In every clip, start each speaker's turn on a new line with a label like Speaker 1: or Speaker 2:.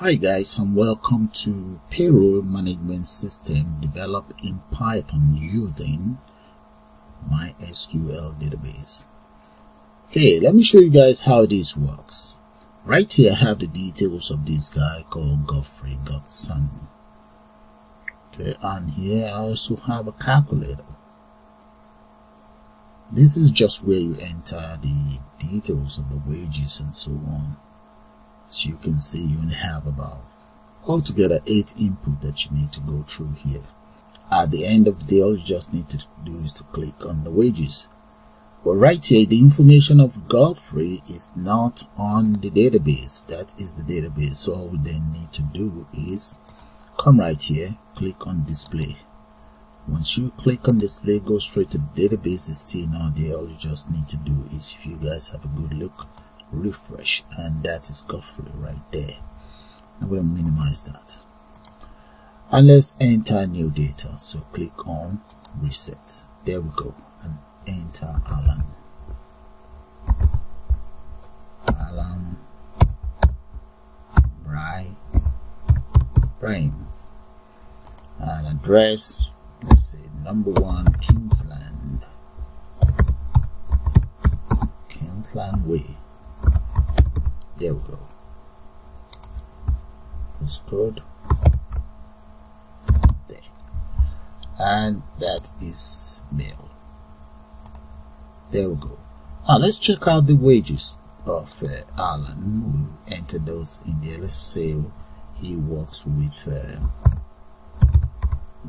Speaker 1: Hi guys, and welcome to Payroll Management System developed in Python using MySQL Database. Okay, let me show you guys how this works. Right here I have the details of this guy called Godfrey.son. Okay, and here I also have a calculator. This is just where you enter the details of the wages and so on. So you can see you only have about altogether 8 input that you need to go through here. At the end of the day, all you just need to do is to click on the wages. But right here, the information of Godfrey is not on the database. That is the database. So all we then need to do is come right here, click on display. Once you click on display, go straight to the database. It's still not there. All you just need to do is, if you guys have a good look, refresh, and that is Godfrey right there. I'm going to minimize that, and let's enter new data. So click on reset. There we go, and enter Alan Brian, and address, let's say number 1 Kingsland Way. There we go. Postcode there, and that is mail. There we go. Now let's check out the wages of Alan. We'll enter those in there. Let's say he works with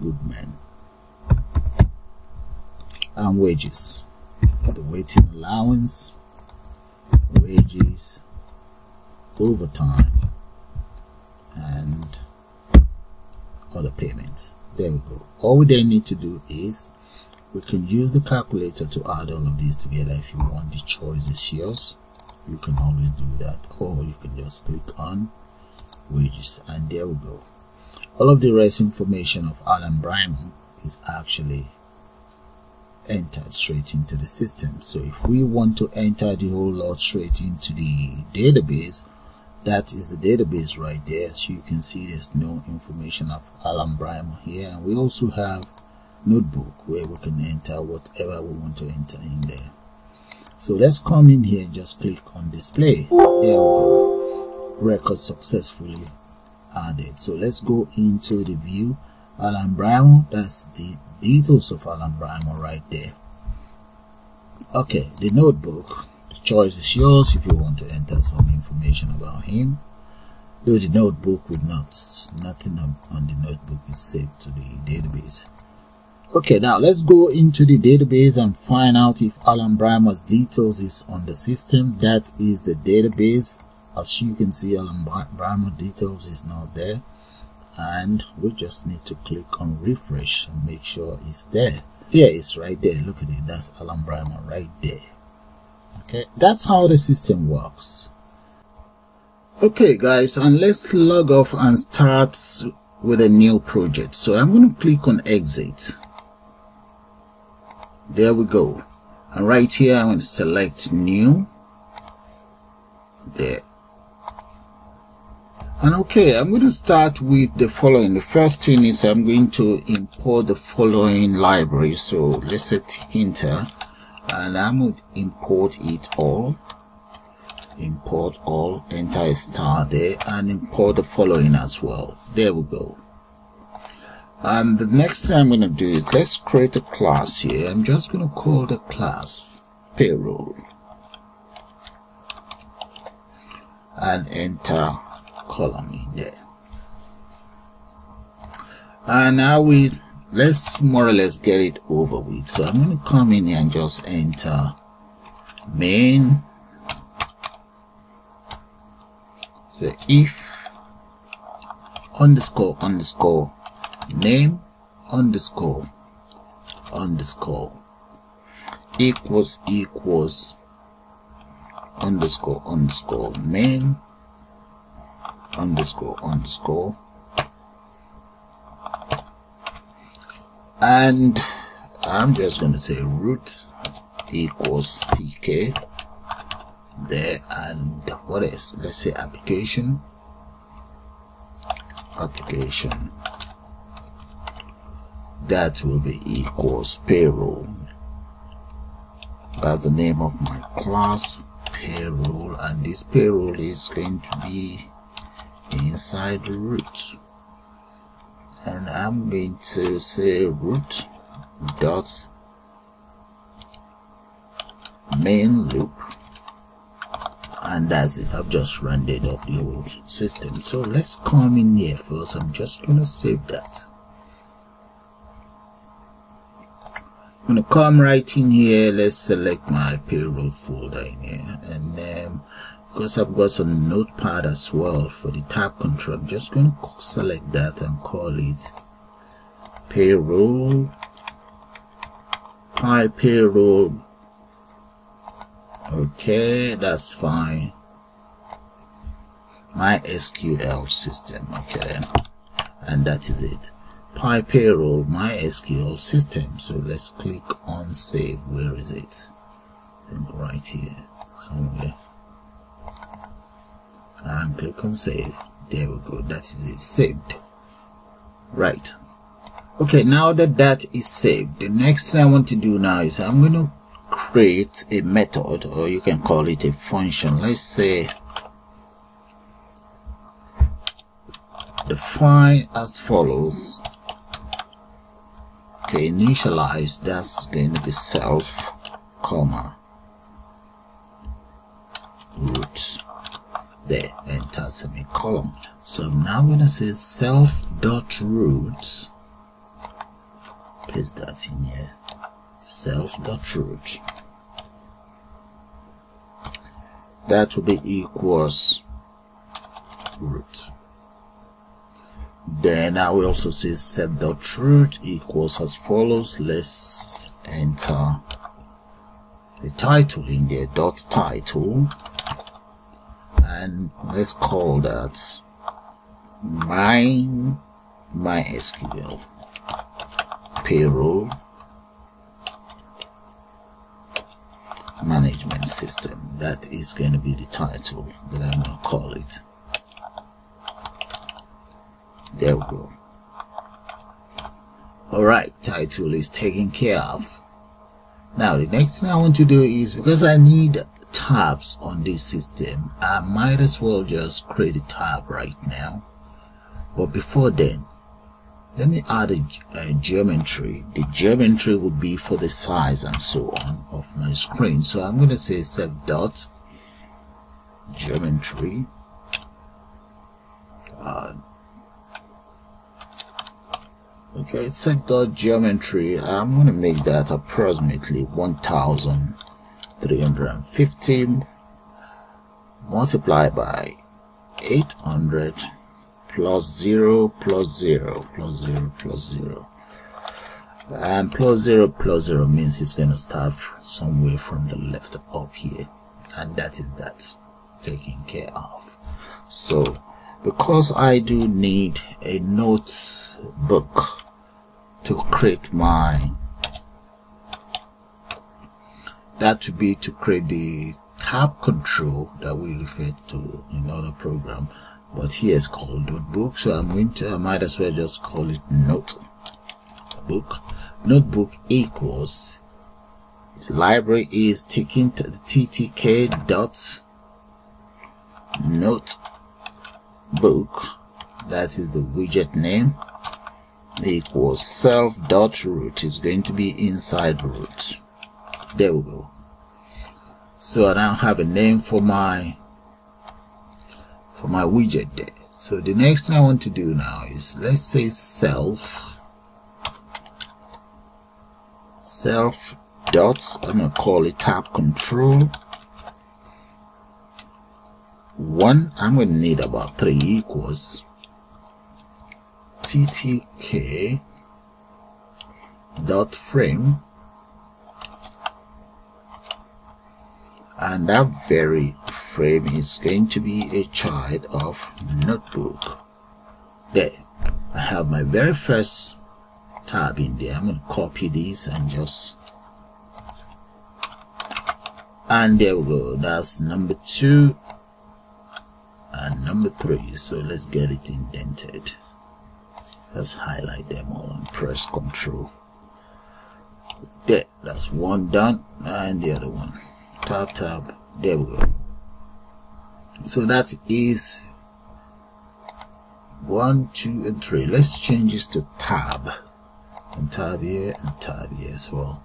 Speaker 1: Goodman. And wages, the waiting allowance, wages, overtime, and other payments. There we go. All we then need to do is we can use the calculator to add all of these together. If you want, the choice is yours. You can always do that, or you can just click on wages, and there we go. All of the rest information of Alan Brian is actually entered straight into the system. So if we want to enter the whole lot straight into the database, that is the database right there. So you can see there's no information of Alan Brian here, and we also have notebook where we can enter whatever we want to enter in there. So let's come in here and just click on display. There we go. Record successfully added. So let's go into the view. Alan Brian, that's the details of Alan Brian right there. Okay, the notebook, the choice is yours if you want to enter some information about him. Though the notebook would nothing on the notebook is saved to the database. Okay, now let's go into the database and find out if Alan Brian's details is on the system. That is the database. As you can see, Alan Brian's details is not there, and we just need to click on refresh and make sure it's there. Yeah, it's right there. Look at it. That's Alan Brian right there. Okay, that's how the system works. Okay guys, and let's log off and start with a new project. So I'm going to click on exit. There we go, and right here I'm going to select new there. And okay, I'm going to start with the following. The first thing is I'm going to import the following library. So let's say Tkinter, and I'm going to import it all. Import all, enter a star there, and import the following as well. There we go. And the next thing I'm going to do is let's create a class here. I'm just going to call the class Payroll, and enter column in there. And now let's more or less get it over with. So I'm going to come in here and just enter main. So if underscore name underscore equals underscore main underscore, and I'm just going to say root equals tk there, and what else? Let's say application application. That will be equals payroll. That's the name of my class, payroll, and this payroll is going to be inside root. And I'm going to say root dot main loop, and that's it. I've just rendered up the whole system. So let's come in here first. I'm just gonna save that. I'm gonna come right in here. Let's select my payroll folder in here, and then because I've got some notepad as well for the TabControl, I'm just gonna select that and call it payroll, payroll. Okay, that's fine. MySQL system. Okay, and that is it. Payroll MySQL system. So let's click on save. Where is it? I think right here somewhere. And click on save. There we go. That is it. Saved. Right. Okay, now that that is saved, the next thing I want to do now is I'm going to create a method, or you can call it a function. Let's say define as follows. Okay, initialize, that's going to be self, comma, root, there, enter semicolon. So I'm now going to say self.root, paste that in here, self.root. That will be equals root. Then I will also say set.root equals as follows. Let's enter the title in there, dot title, and let's call that MySQL Payroll Management System. That is going to be the title that I'm going to call it. There we go. Alright, title is taken care of. Now the next thing I want to do is, because I need tabs on this system, I might as well just create a tab right now. But before then, let me add a geometry. The geometry would be for the size and so on of my screen. So I'm going to say set dot geometry. Okay, set dot geometry. I'm going to make that approximately 1350 multiplied by 800 plus 0 plus 0 plus 0 plus 0, and plus 0 plus 0 means it's going to start somewhere from the left up here, and that is that taken care of. So because I do need a notebook to create my, that would be to create the TabControl that we refer to in another program, but here it's called notebook. So I'm going to, I might as well just call it notebook. Notebook equals, the library is Tkinter, ttk dot notebook, that is the widget name, equals self.root is going to be inside root. There we go. So I now have a name for my widget there. So the next thing I want to do now is, let's say self dot, I'm going to call it TabControl 1. I'm going to need about 3 equals ttk dot frame, and that very frame is going to be a child of notebook. There, I have my very first tab in there. I'm going to copy this and just, and there we go. That's number 2 and number 3. So let's get it indented. Let's highlight them all and press Control. There, that's one done, and the other one. Tab. There we go. So that is 1, 2, and 3. Let's change this to tab. And tab here and tab here as well.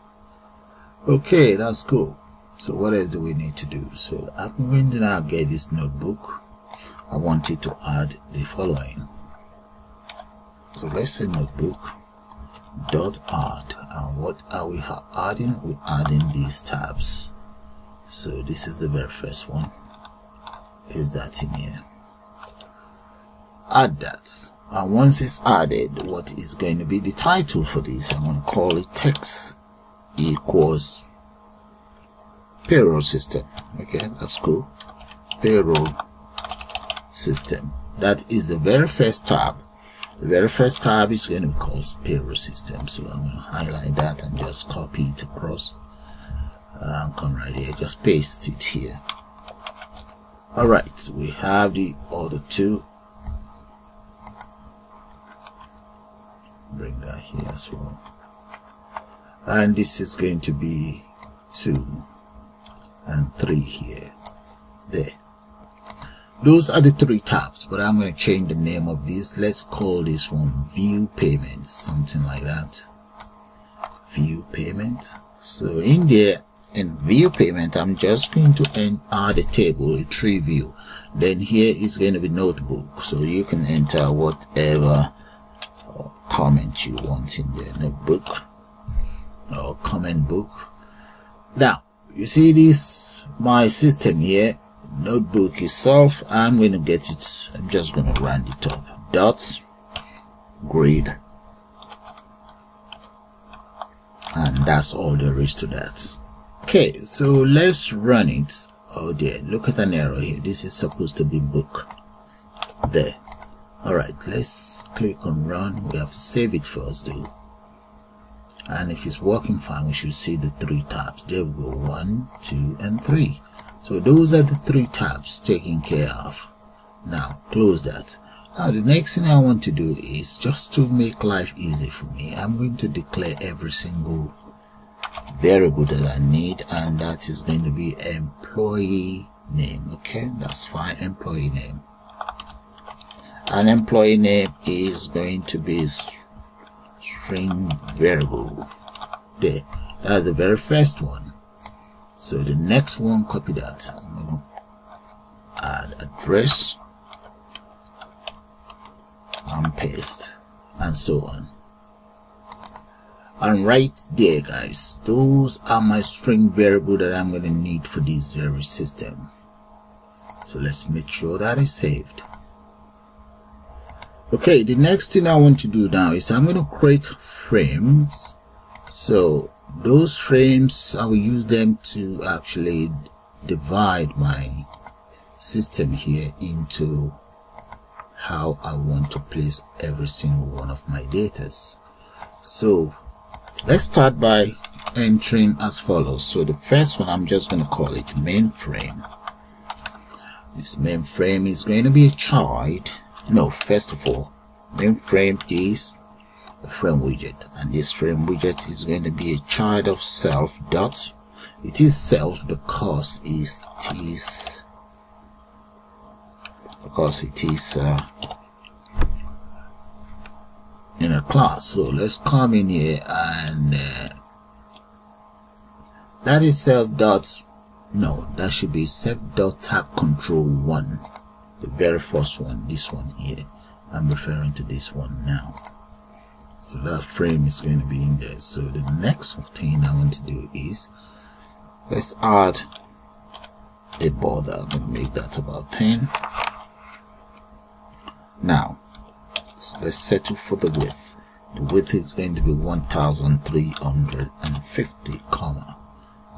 Speaker 1: Okay, that's cool. So what else do we need to do? So I'm going to now get this notebook. I want it to add the following. So let's say notebook dot add, and what are we adding? We're adding these tabs. So this is the very first one. Paste that in here. Add that, and once it's added, what is going to be the title for this? I'm going to call it text equals payroll system. Okay, that's cool. Payroll system. That is the very first tab. The very first tab is going to be called payroll system. So I'm going to highlight that and just copy it across. Come right here, just paste it here. Alright, so we have the other two. Bring that here as well. And this is going to be 2 and 3 here. There. Those are the 3 tabs, but I'm going to change the name of this. Let's call this one View Payments, something like that. View Payment. So in there, in View Payment, I'm just going to add a table, a Treeview. Then here is going to be Notebook, so you can enter whatever comment you want in there. Notebook or comment book. Now you see this my system here. Notebook itself, I'm going to get it, I'm just going to round it up. Dot grid, and that's all there is to that. Okay, so let's run it. Oh dear, look at an error here. This is supposed to be book. There. Alright, let's click on run. We have to save it first though. And if it's working fine, we should see the 3 tabs. There we go, 1, 2, and 3. So those are the 3 tabs taken care of. Now close that. Now the next thing I want to do is, just to make life easy for me, I'm going to declare every single variable that I need, and that is going to be employee name. Okay, that's fine. Employee name. An employee name is going to be string variable. There, that's the very first one. So the next one, copy that. I'm going to add address and paste, and so on. And right there, guys, those are my string variable that I'm going to need for this very system. So let's make sure that is saved. Okay, the next thing I want to do now is I'm going to create frames. So those frames, I will use them to actually divide my system here into how I want to place every single one of my datas. So let's start by entering as follows. So the first one, I'm just going to call it mainframe. This mainframe is going to be a child. No, first of all, mainframe is a frame widget, and this frame widget is going to be a child of self dot. It is self because it is in a class. So let's come in here, and that is self dot. No, that should be self dot TabControl 1, the very first one. This one here, I'm referring to this one now. So that frame is going to be in there. So the next thing I want to do is, let's add a border. I'm going to make that about 10. Now let's settle for the width. The width is going to be 1350, comma,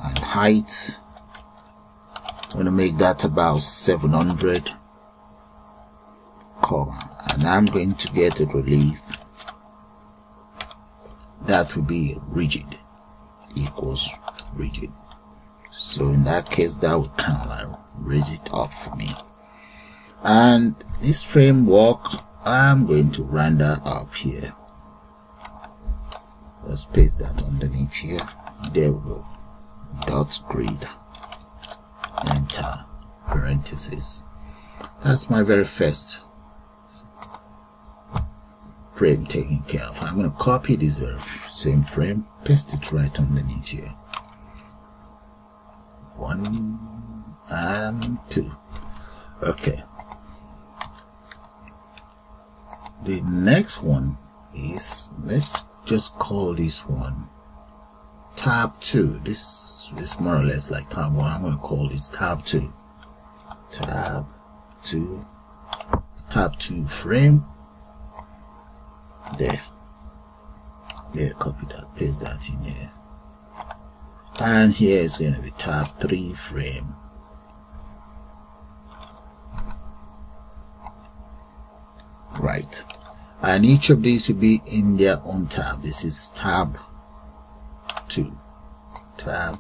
Speaker 1: and height, I'm going to make that about 700, comma, and I'm going to get a relief that will be rigid, equals rigid. So in that case, that would kind of like raise it up for me. And this framework, I'm going to run that up here. Let's paste that underneath here. There we go. Dot grid, enter, parentheses. That's my very first frame taken care of. I'm going to copy this very same frame, paste it right underneath here. 1 and 2. Okay. The next one is, let's just call this one tab 2. This is more or less like tab 1. I'm going to call it tab 2. Tab 2. Tab 2 frame. There. Copy that, paste that in here. And here is going to be tab 3 frame. Right. And each of these will be in their own tab. This is tab 2, tab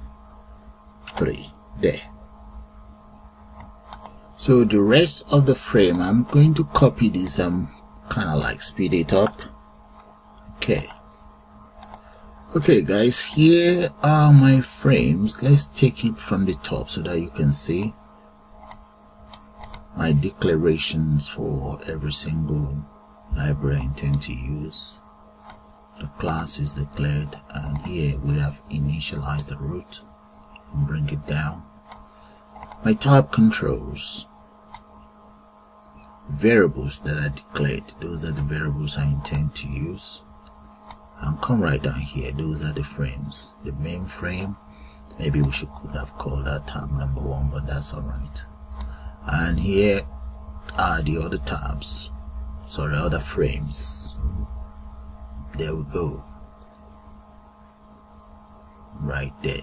Speaker 1: 3, there. So the rest of the frame, I'm going to copy this, kind of like speed it up. Okay guys, here are my frames. Let's take it from the top so that you can see my declarations for every single library I intend to use. The class is declared, and here we have initialized the root and bring it down. My tab controls, variables that are declared, those are the variables I intend to use. And come right down here, those are the frames. The main frame, maybe we could have called that tab number 1, but that's alright. And here are the other tabs, sorry, other frames. There we go, right there.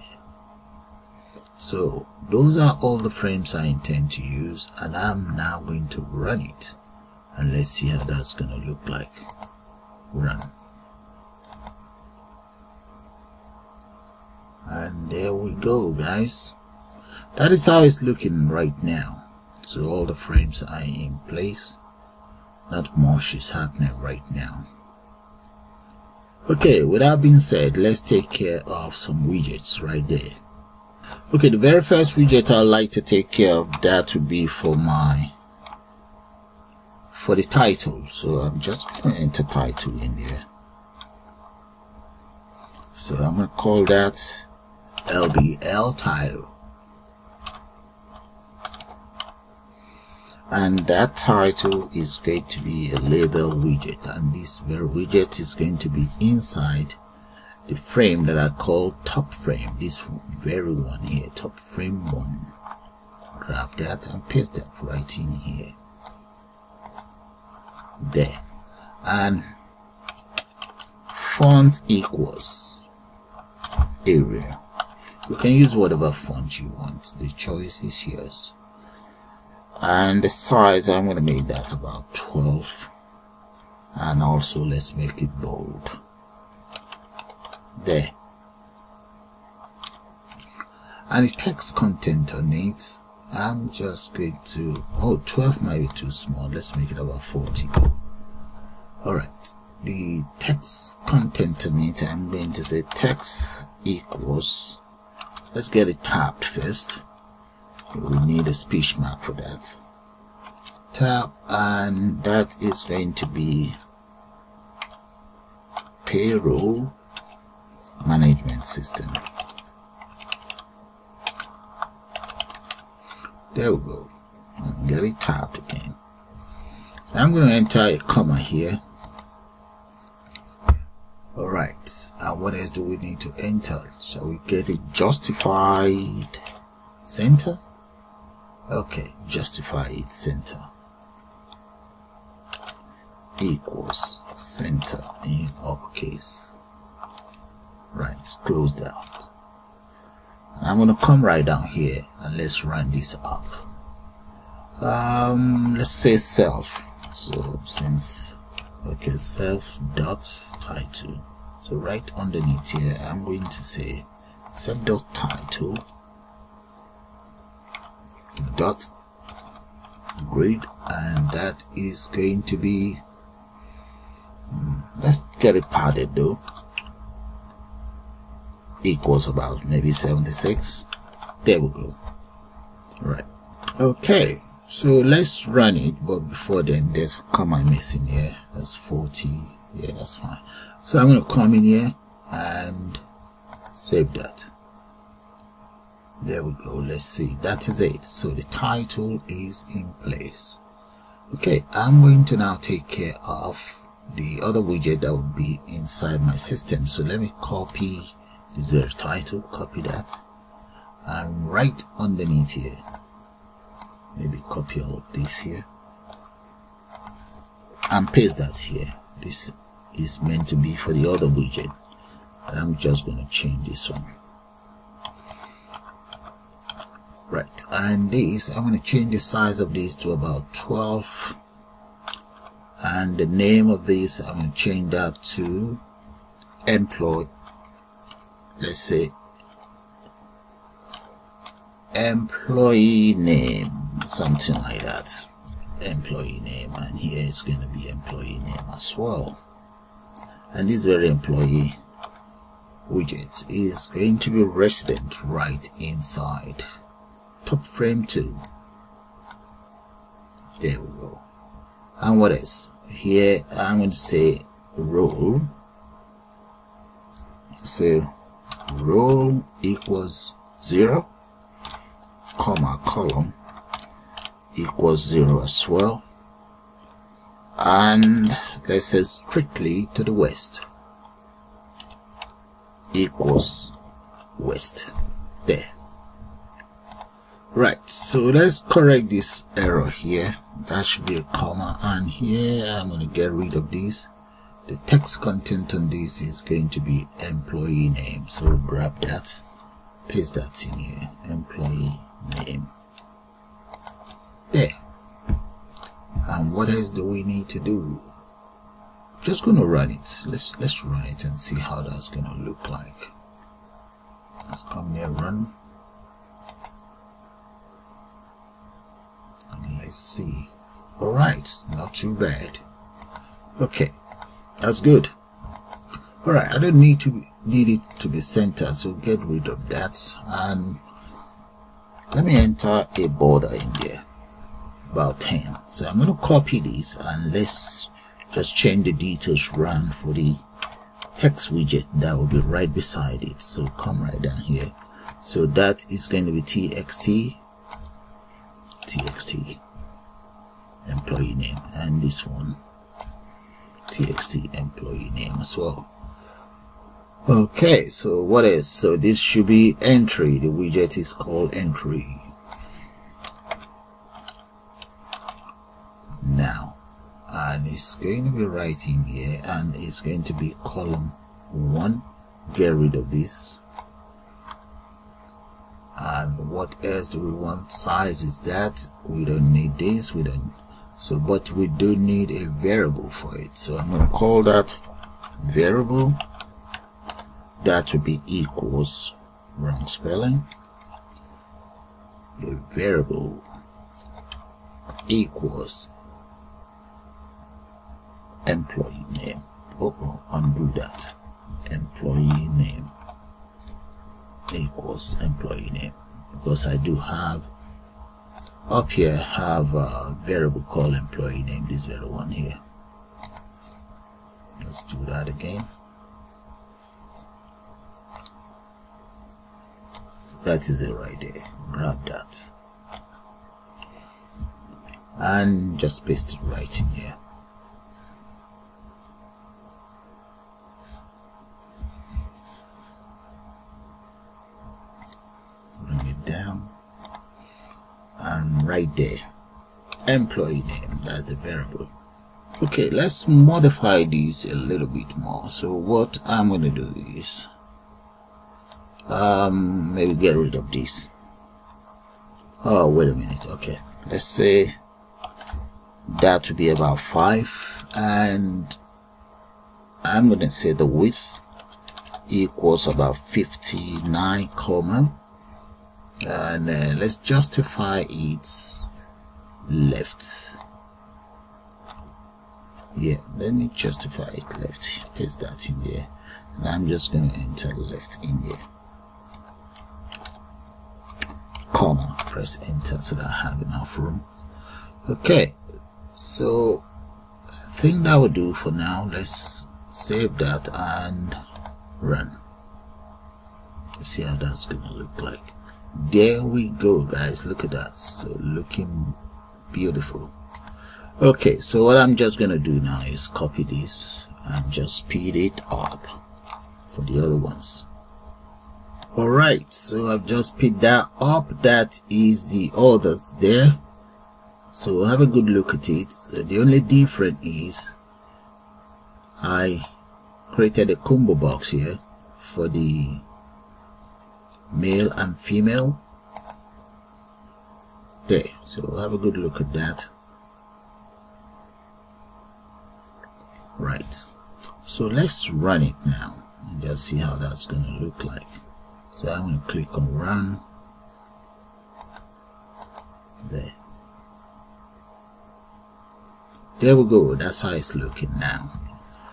Speaker 1: So those are all the frames I intend to use, and I'm now going to run it, and let's see how that's going to look like. Run. And there we go, guys. That is how it's looking right now. So all the frames are in place. Not much is happening right now. Okay, with that being said, let's take care of some widgets right there. Okay, the very first widget I'd like to take care of, that would be for the title. So I'm just going to enter title in there. So I'm going to call that LBL title. And that title is going to be a label widget, and this very widget is going to be inside the frame that I call top frame. This very one here, top frame 1. Grab that and paste that right in here. There. And font equals area. You can use whatever font you want. The choice is yours. And the size, I'm going to make that about 12. And also let's make it bold. There. And the text content on it, I'm just going to, 12 might be too small. Let's make it about 40. Alright. The text content on it, I'm going to say text equals, let's get it tabbed first. We need a speech mark for that. Tab, and that is going to be Payroll Management System. There we go. And get it tabbed again. I'm going to enter a comma here. Alright, and what else do we need to enter? Shall we get it justified center? Okay, justified center equals center in uppercase. Right, close that. I'm going to come right down here and let's run this up. Let's say self. So since, okay, self dot title. So right underneath here, I'm going to say self dot title dot grid, and that is going to be let's get it padded though. Equals about maybe 76. There we go. Right. Okay, so let's run it, but before then there's a comma missing here. That's 40. Yeah, that's fine. So I'm going to come in here and save that. There we go. Let's see. That is it. So the title is in place. Okay, I'm going to now take care of the other widget that will be inside my system. So let me copy this very title, copy that, and right underneath here, maybe copy all of this here and paste that here. This is meant to be for the other widget. I'm just going to change this one. Right, and this, I'm going to change the size of this to about 12, and the name of this, I'm going to change that to employee. Let's say employee name, something like that. Employee name, and here it's going to be employee name as well. And this very employee widget is going to be resident right inside top frame 2. There we go. And what else? Here I'm going to say role. So role equals 0, comma column equals 0 as well, and let's say strictly to the west equals west. There. Right, so let's correct this error here. That should be a comma, and here I'm going to get rid of this. The text content on this is going to be employee name, so we'll grab that, paste that in here, employee name. There. And what else do we need to do? Just going to run it. Let's run it and see how that's going to look like. Let's come here, run, and let's see. All right, not too bad. Okay. That's good. Alright, I don't need it to be centered, so get rid of that, and let me enter a border in there, about 10. So I'm going to copy this, and let's just change the details around for the text widget that will be right beside it. So come right down here. So that is going to be txt employee name, and this one txt employee name as well. Okay, so what else? So this should be entry. The widget is called entry. Now, and it's going to be right in here, and it's going to be column 1. Get rid of this. And what else do we want? Size is that. We don't need this. We don't. So, but we do need a variable for it. So I'm going to call that variable. That would be equals, wrong spelling, a variable equals employee name. Undo that. Employee name equals employee name, because I do have up here have a variable called employee name, this very one here. Let's do that again. That is it right there. Grab that and just paste it right in here. Bring it down, and right there, employee name, that's the variable. Okay, let's modify these a little bit more. So what I'm going to do is maybe get rid of this. Oh, wait a minute. Okay, let's say that to be about 5, and I'm going to say the width equals about 59, comma, and let's justify its left Yeah, let me justify it. Left, paste that in there, and I'm just going to enter left in there, comma, press enter so that I have enough room. Okay, so I think that will do for now. Let's save that and run. Let's see how that's going to look like. There we go, guys. Look at that. So looking beautiful. Okay, so what I'm just going to do now is copy this and just speed it up for the other ones. Alright, so I've just speed that up. That is the others there. So have a good look at it. So the only difference is I created a combo box here for the male and female there. So have a good look at that. Right, so let's run it now and just see how that's going to look like. So I'm going to click on run there. There we go. That's how it's looking now.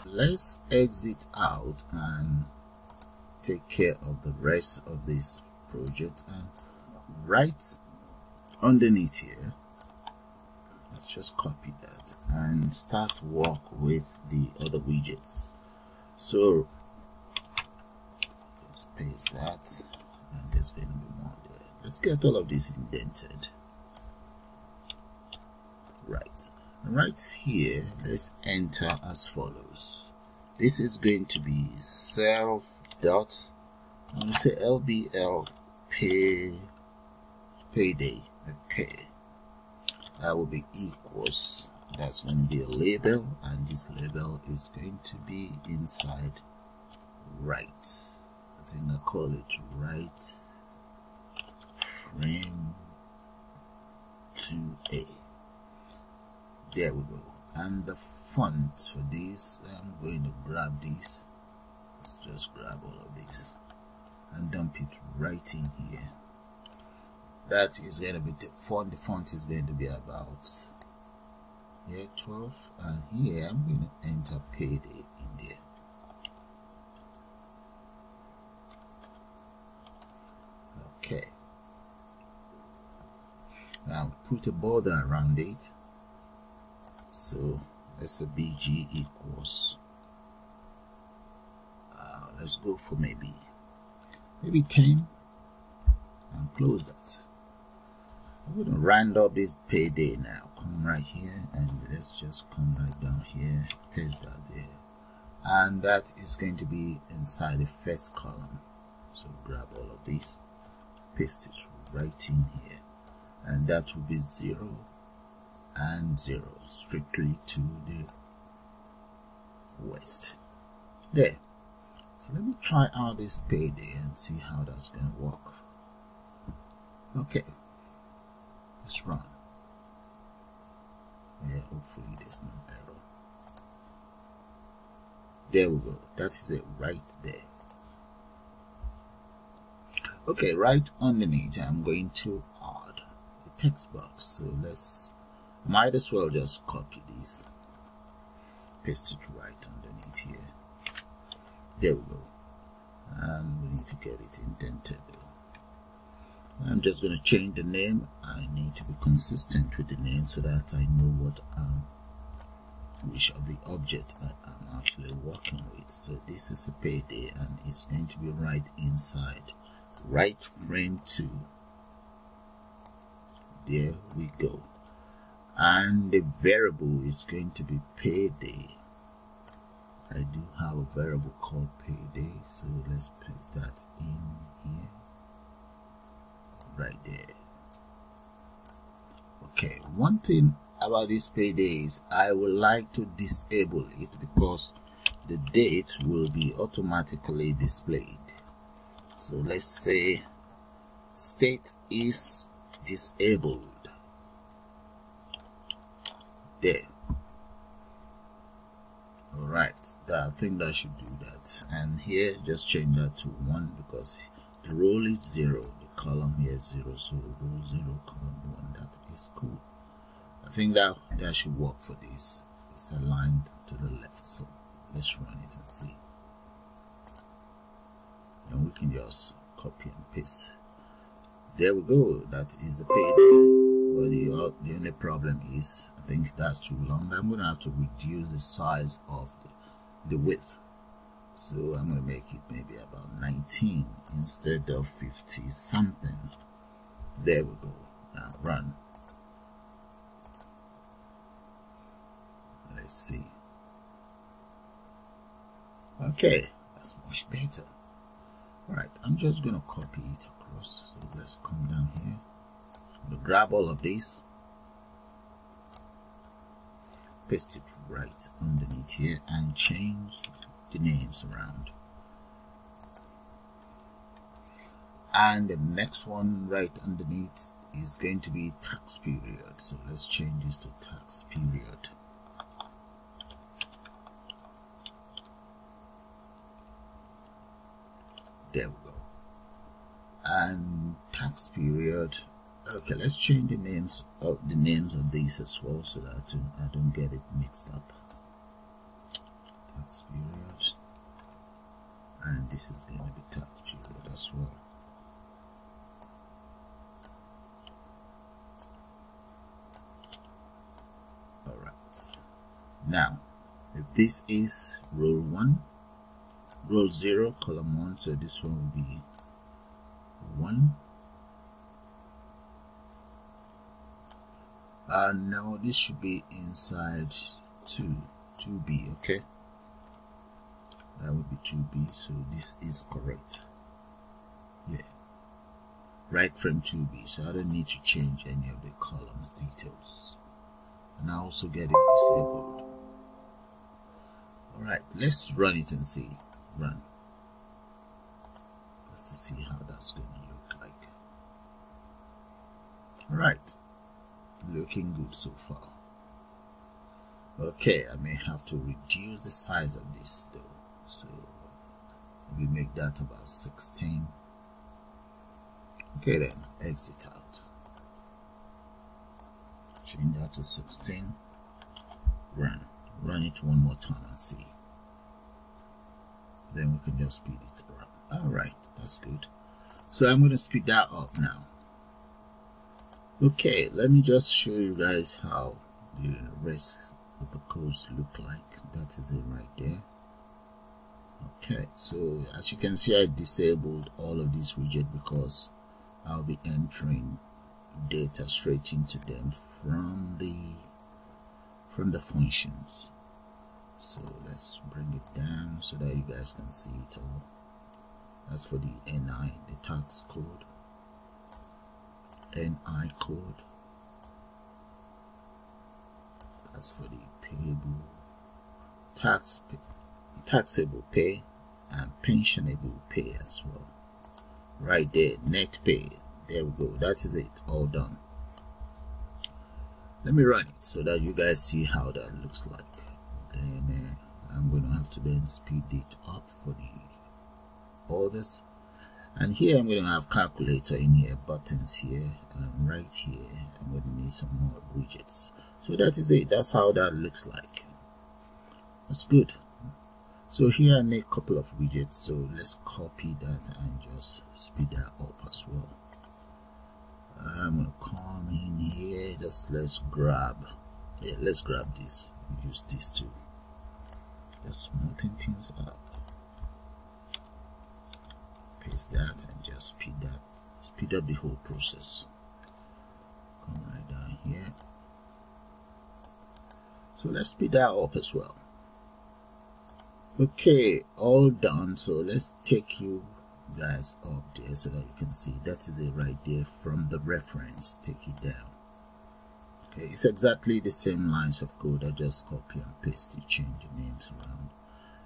Speaker 1: Let's exit out and take care of the rest of this project. And right underneath here, let's just copy that and start work with the other widgets. So let's paste that, and there's going to be more there. Let's get all of this indented. Right here, let's enter as follows. This is going to be self dot, I'm going to say LBL payday. Okay, that will be equals, that's going to be a label, and this label is going to be inside right. I think I call it right frame 2A. There we go. And the fonts for this, I'm going to grab this. Let's just grab all of this and dump it right in here. That is going to be the font. The font is going to be about here 12, and here I'm going to enter payday in there. Okay. Now put a border around it. So let's say BG equals. Let's go for maybe 10 and close that. I'm going to round up this payday now. Come right here and let's just come right down here, paste that there, and that is going to be inside the first column. So grab all of this, paste it right in here, and that will be 0 and 0 strictly to the west there. So let me try out this payday and see how that's going to work. Okay, let's run. Yeah, hopefully there's no error. There we go. That is it right there. Okay, right underneath I'm going to add a text box. So let's, might as well just copy this, paste it right underneath here. There we go. And we need to get it indented. I'm just going to change the name. I need to be consistent with the name so that I know what which of the object I'm actually working with. So this is a payday, and it's going to be right inside right frame 2. There we go. And the variable is going to be payday. I do have a variable called payday, so let's paste that in here right there. Okay, one thing about this payday is I would like to disable it because the date will be automatically displayed. So let's say state is disabled. There. Alright, I think that should do that. And here just change that to 1 because the row is 0, the column here is 0, so row 0, column 1. That is cool. I think that should work for this. It's aligned to the left. So let's run it and see. And we can just copy and paste. There we go. That is the page. But the only problem is, I think that's too long. I'm going to have to reduce the size of the width. So I'm going to make it maybe about 19 instead of 50 something. There we go. Now run. Let's see. Okay, that's much better. Alright, I'm just going to copy it across. So let's come down here. I'm going to grab all of these. Paste it right underneath here and change the names around. And the next one right underneath is going to be tax period. So let's change this to tax period. There we go. And tax period. Okay, let's change the names of these as well, so that I don't get it mixed up. Tax period, and this is going to be tax period as well. All right. Now, if this is row 1, row 0, column 1, so this one will be 1. And now this should be inside 2b, okay? That would be 2b, so this is correct. Yeah, right from 2b, so I don't need to change any of the columns details. And I also get it disabled. Alright, let's run it and see. Run. Just to see how that's going to look like. Alright, looking good so far. Okay, I may have to reduce the size of this though. So we make that about 16. Okay, then exit out. Change that to 16. Run it one more time and see. Then we can just speed it around. Alright, that's good. So I'm going to speed that up now. Okay, let me just show you guys how the rest of the codes look like. That is it right there. Okay, so as you can see, I disabled all of these widgets because I'll be entering data straight into them from the functions. So let's bring it down so that you guys can see it all. That's for the NI, the tax code, NI code. That's for the payable, taxable pay, and pensionable pay as well. Right there, net pay. There we go. That is it, all done. Let me run it so that you guys see how that looks like. Then I'm going to have to then speed it up for the others. And here I'm going to have calculator in here, buttons here, and right here I'm going to need some more widgets. So that is it. That's how that looks like. That's good. So here I need a couple of widgets, so let's copy that and just speed that up as well. I'm going to come in here, let's grab this, use this too. Just smoothing things up. Paste that and just speed up the whole process. Come right down here. So let's speed that up as well. Okay, all done. So let's take you guys up there so that you can see. That is it right there from the reference. Take it down. Okay, it's exactly the same lines of code. I just copy and paste it, change the names around,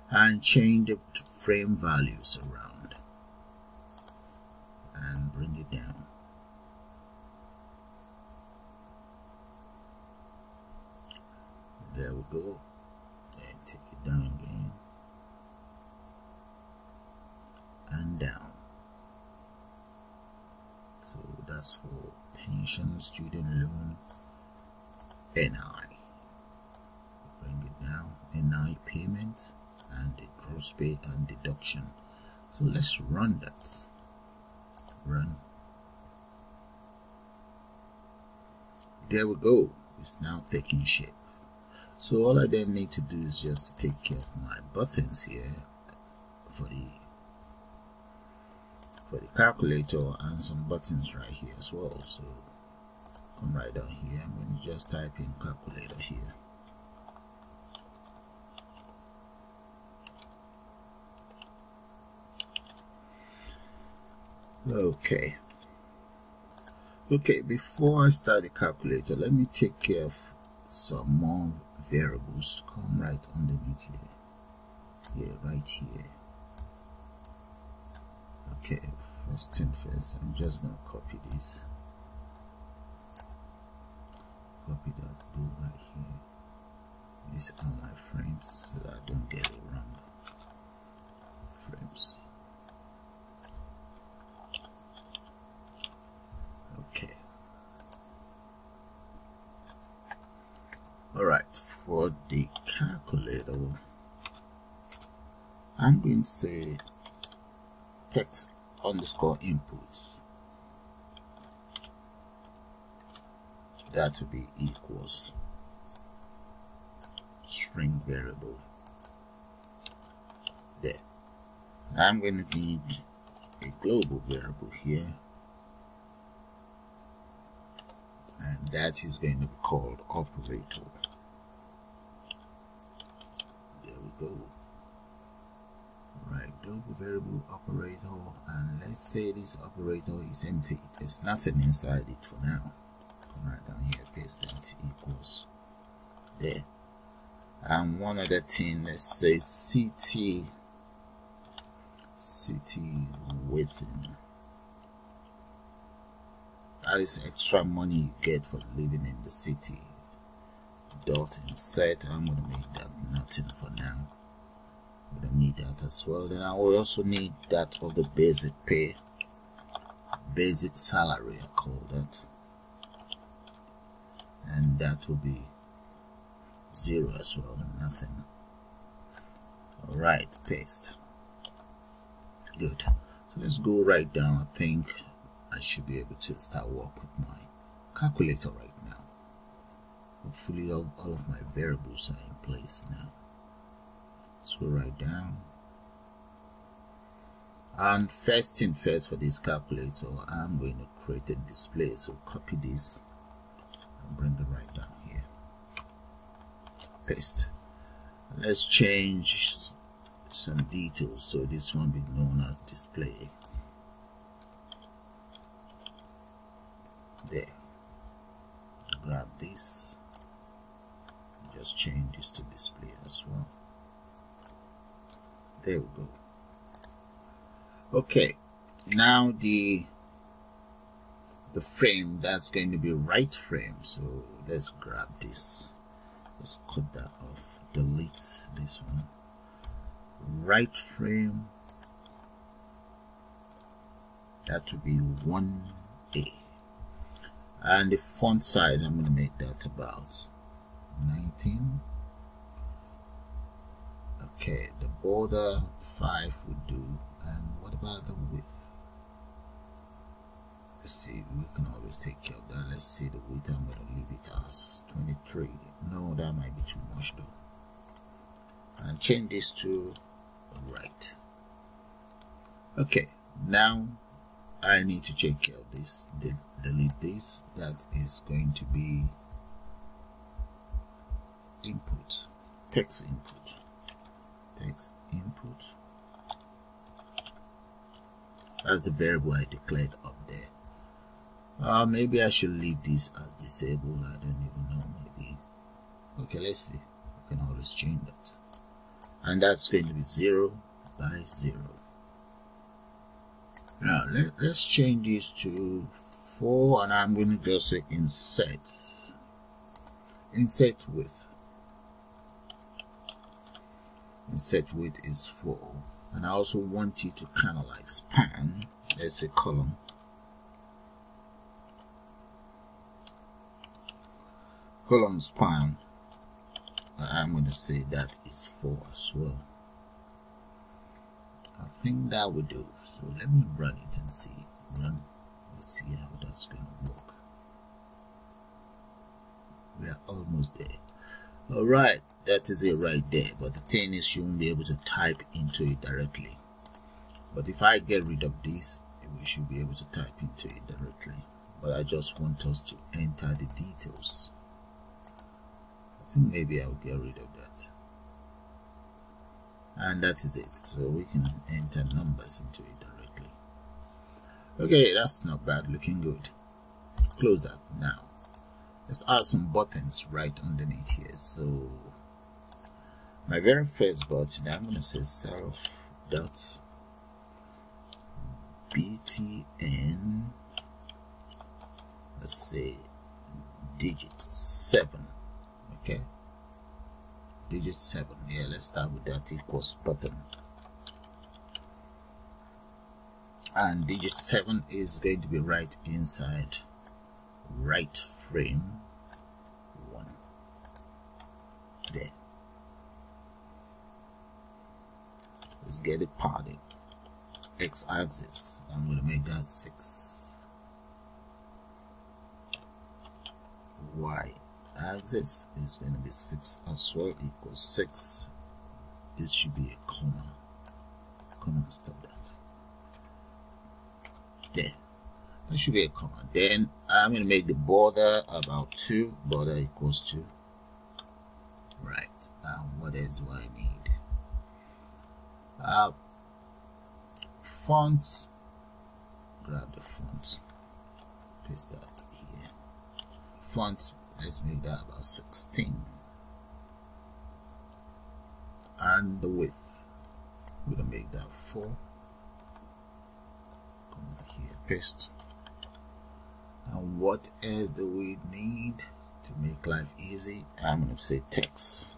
Speaker 1: and change the frame values around, and bring it down. There we go. And take it down again. And down. So that's for pension, student loan, NI. Bring it down. NI payment and the gross pay and deduction. So let's run that. Run. There we go. It's now taking shape. So all I then need to do is just to take care of my buttons here for the calculator, and some buttons right here as well. So come right down here. I'm going to just type in calculator here. Okay, before I start the calculator, let me take care of some more variables. Come right underneath here. Yeah, right here. Okay, first thing first, I'm just going to copy this. Copy that, go right here. These are my frames so that I don't get it wrong. Frames. Okay. Alright, for the calculator, I'm going to say text underscore inputs. That will be equals string variable. There. I'm going to need a global variable here, and that is going to be called operator. There we go. Right, global variable operator, and let's say this operator is empty. There's nothing inside it for now. Come right down here, paste that equals there. And one other thing, let's say city within. That is extra money you get for living in the city. Dot insert. I'm going to make that nothing for now. I'm going to need that as well. Then I will also need that of the basic pay, basic salary, I call that, and that will be 0 as well, nothing. Alright, paste. Good. So let's go right down. I think I should be able to start work with my calculator right now. Hopefully all of my variables are in place now. Let's go right down. And first thing first, for this calculator, I'm going to create a display. So copy this and bring it right down here. Paste. Let's change some details so this one be known as display. There. Grab this. Just change this to display as well. There we go. Okay, now the frame, that's going to be right frame. So let's grab this. Let's cut that off. Delete this one. Right frame, that will be 1A. And the font size, I'm going to make that about 19. Okay, the border 5 would do. And what about the width? Let's see, we can always take care of that. Let's see the width. I'm going to leave it as 23. No, that might be too much though. And change this to right. Okay, now I need to take care of this. Delete this. That is going to be input, text input, text input. That's the variable I declared up there. Maybe I should leave this as disabled. I don't even know. Maybe. Okay, let's see. We can always change that. And that's going to be 0 by 0. Now let's change this to 4, and I'm going to just say insert width. Insert width is 4, and I also want you to kind of like span. Let's say column. Column span I'm going to say that is 4 as well. I think that would do. So let me run it and see. Let's see how that's going to work. We are almost there. Alright, that is it right there. But the thing is, you won't be able to type into it directly. But if I get rid of this, we should be able to type into it directly. But I just want us to enter the details. I think maybe I'll get rid of that. And that is it. So we can enter numbers into it directly. Okay, that's not bad. Looking good. Close that. Now let's add some buttons right underneath here. So my very first button, I'm going to say self.btn, let's say digit 7. Okay, digit 7. Yeah, let's start with that equals button. And digit 7 is going to be right inside right frame 1 there. Let's get it padded. X-axis, I'm going to make that 6. Y-axis is going to be 6 as well, equals 6. This should be a comma. Stop that. There. That should be a comma. Then I'm going to make the border about 2. Border equals 2. Right. What else do I need? Fonts. Grab the fonts. Paste that here. Fonts. Let's make that about 16. And the width. We're going to make that 4. Come here. Paste. And what else do we need to make life easy? I'm going to say text.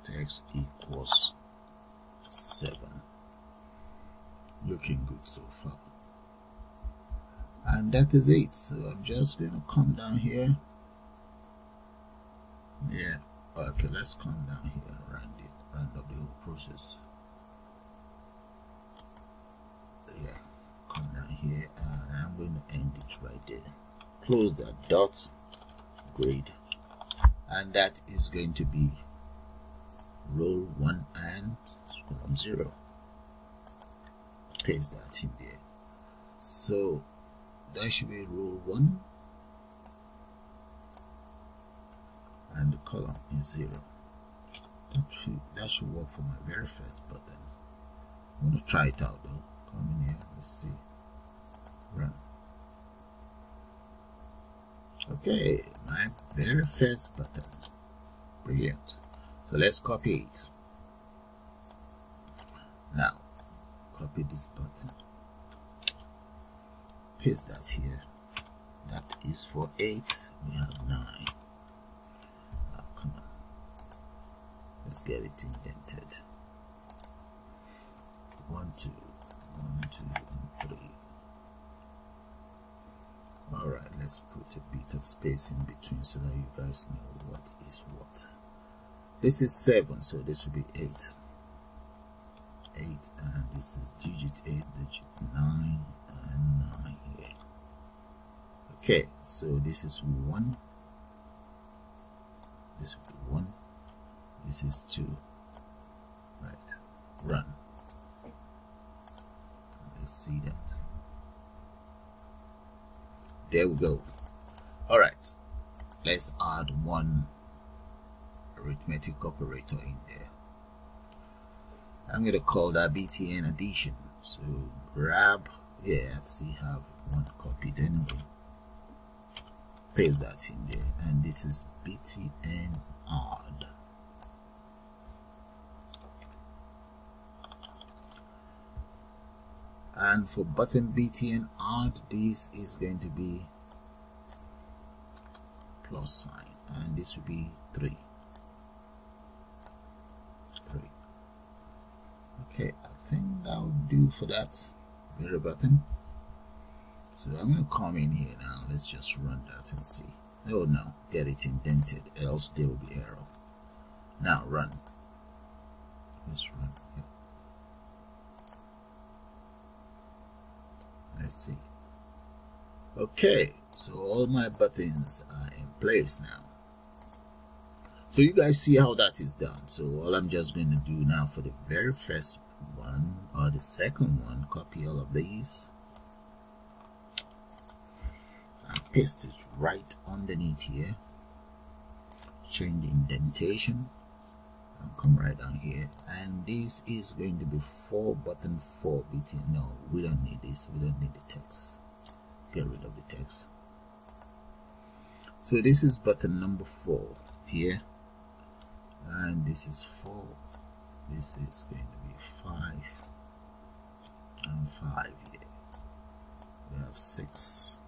Speaker 1: Text equals 7. Looking good so far. And that is it. So I'm just going to come down here. Yeah. Okay, let's come down here and round up the whole process. Yeah. Come down here and I'm going to end it right there. Close that dot grade, and that is going to be row 1 and column 0. Paste that in there. So that should be row 1 and the column is 0. That should work for my very first button. I'm going to try it out though. Come in here, let's see. Run. Okay, my very first button. Brilliant. So let's copy it. Now, copy this button. Paste that here. That is for 8. We have 9. Oh, come on. Let's get it indented. 1, 2, 1, 2, and 3. Alright, let's put a bit of space in between so that you guys know what is what. This is 7, so this will be 8. 8, and this is digit 8, digit 9, and 9 here. Okay, so this is 1. This will be 1. This is 2. Right, run. Let's see that. There we go. Alright, let's add one arithmetic operator in there. I'm going to call that BTN addition. So grab, yeah, let's see, have one copied anyway. Paste that in there, and this is BTN add. And for button BTN add, this is going to be plus sign, and this will be 3. Okay, I think that will do for that very button. So I'm going to come in here now. Let's just run that and see. Oh no, get it indented, else there will be error. Now run. Let's run. Yeah. Let's see. Okay, so all my buttons are in place now. So you guys see how that is done. So all I'm just going to do now for the very first one or the second one, copy all of these and paste it right underneath here. Change the indentation and come right down here, and this is going to be 4 button 4 bit. No, we don't need this. We don't need the text. Get rid of the text. So this is button number 4 here, and this is 4. This is going to be 5 and 5 here. We have 6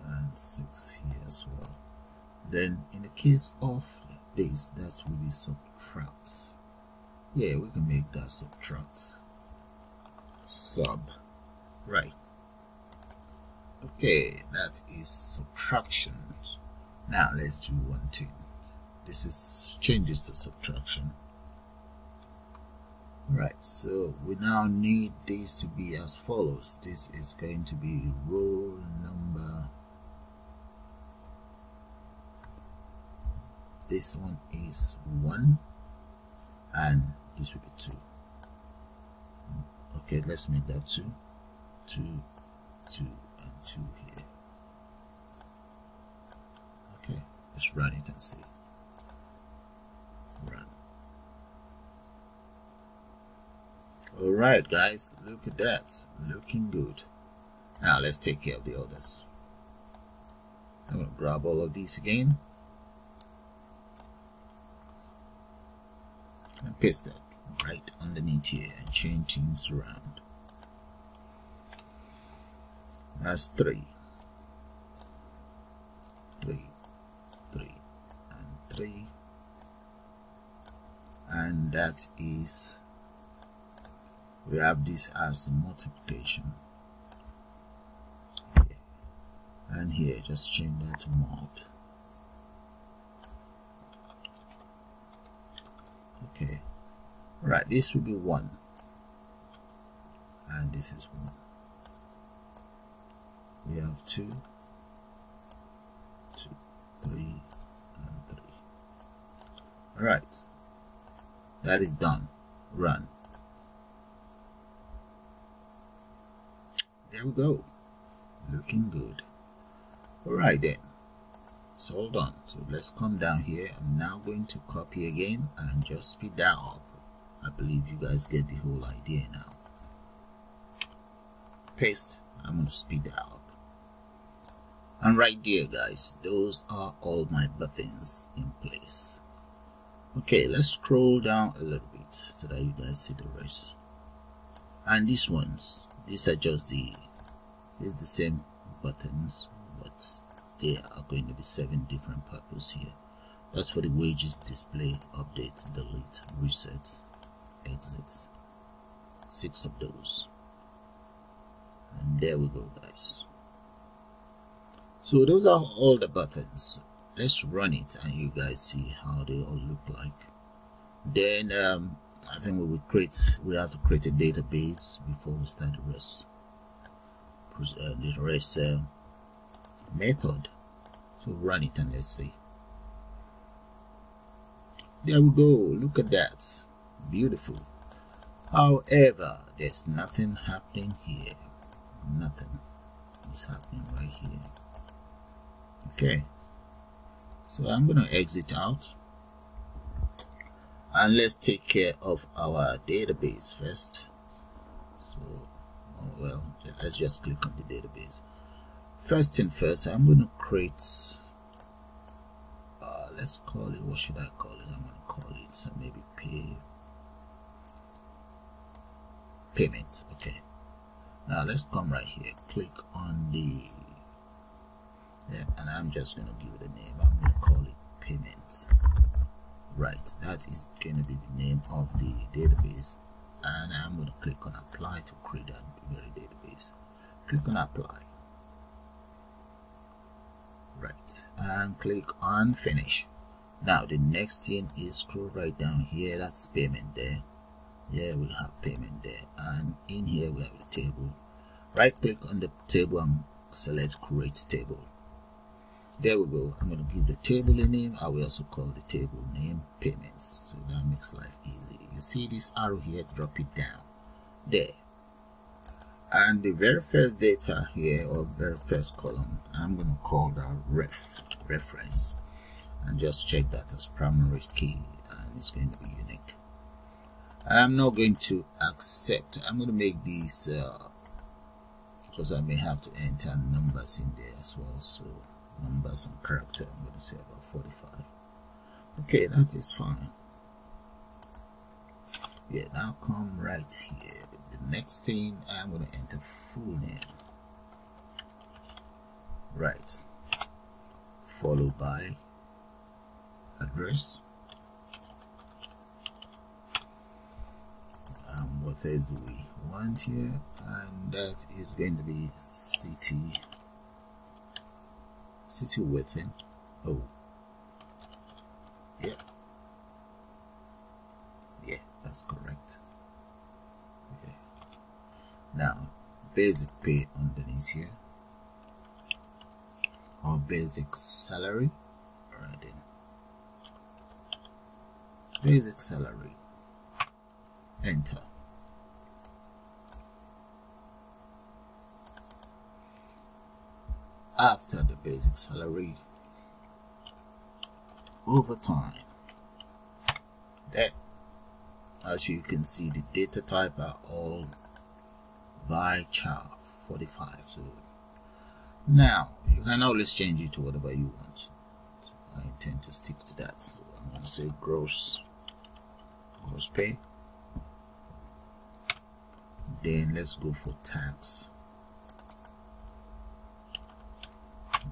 Speaker 1: and 6 here as well. Then in the case of this, that will be subtract. Yeah, we can make that subtract. Sub. Right. Okay, that is subtraction. Now let's do one thing. This is changes to subtraction. Right, so we now need this to be as follows. This is going to be roll number. This one is 1 and this will be 2. Okay, let's make that 2, 2, 2 and 2 here. Okay, let's run it and see. Run. Alright guys, look at that, looking good. Now let's take care of the others. I'm going to grab all of these again and paste that right underneath here and change things around. That's 3, 3, 3 and 3, and that is, we have this as multiplication here, and here just change that to mod. Okay, right, this will be 1 and this is 1. We have 2, 2, 3 and 3. Alright, that is done. Run. There we go, looking good. Alright then, it's all done. So let's come down here. I'm now going to copy again and just speed that up. I believe you guys get the whole idea now. Paste. I'm going to speed that up. And right there guys, those are all my buttons in place. Okay, let's scroll down a little bit so that you guys see the rest. And these ones, these are just it's the same buttons, but they are going to be 7 different purposes here. That's for the wages, display, update, delete, reset, exit. 6 of those. And there we go guys. So those are all the buttons. Let's run it and you guys see how they all look like. Then I think we have to create a database before we start the rest method. So run it and let's see. There we go, look at that, beautiful. However, there's nothing happening here. Nothing is happening right here. Okay, so I'm gonna exit out and let's take care of our database first. So let's just click on the database. First thing first, I'm gonna create let's call it, what should I call it? I'm gonna call it so maybe payment. Okay, now let's come right here, click on the and I'm just gonna give it a name. I'm gonna call it payments. Right, that is going to be the name of the database, and I'm going to click on apply to create that very database. Click on apply. Right, and click on finish. Now the next thing is scroll right down here, that's payment there. Here we'll have payment there, and in here we have the table. Right click on the table and select create table. There we go. I'm going to give the table a name. I will also call the table name payments, so that makes life easy. You see this arrow here, drop it down there, and the very first data here, or very first column, I'm going to call that reference, and just check that as primary key, and it's going to be unique. And I'm not going to accept. I'm going to make these because I may have to enter numbers in there as well, so numbers and character, I'm going to say about 45. Okay, that is fine. Yeah, now come right here. The next thing, I'm going to enter full name, right, followed by address, and what else do we want here? And that is going to be city within. Oh, yeah, that's correct. Okay, now basic pay underneath here, or basic salary. Alright then, basic salary, enter. After the basic salary, overtime. That, as you can see, the data type are all varchar 45. So now you can always change it to whatever you want. So I intend to stick to that. So I'm going to say gross pay. Then let's go for tax.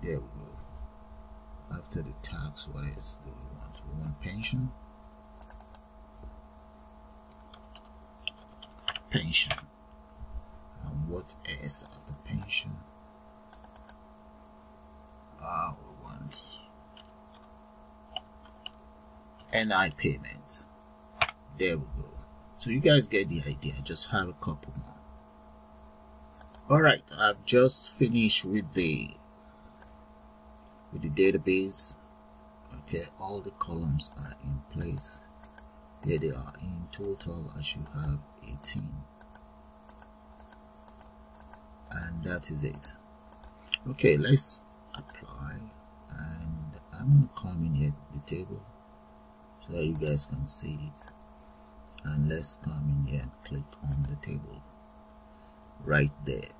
Speaker 1: There we go. After the tax, what else do we want? We want pension. And what else after pension? We want NI payment. There we go. So you guys get the idea. Just have a couple more. Alright, I've just finished with the database. Okay, all the columns are in place. Here they are. In total I should have 18, and that is it. Okay, let's apply, and I'm going to come in here to the table so that you guys can see it, and let's come in here and click on the table right there.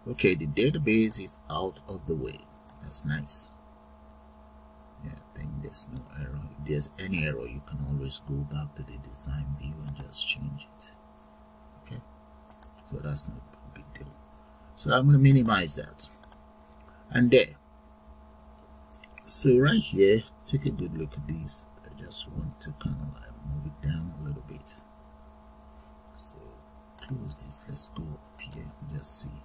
Speaker 1: Okay, the database is out of the way. That's nice. Yeah, I think there's no error. If there's any error, you can always go back to the design view and just change it. Okay, so that's no big deal. So I'm going to minimize that, and there. So right here, take a good look at these. I just want to kind of like move it down a little bit. So close this. Let's go up here and just see.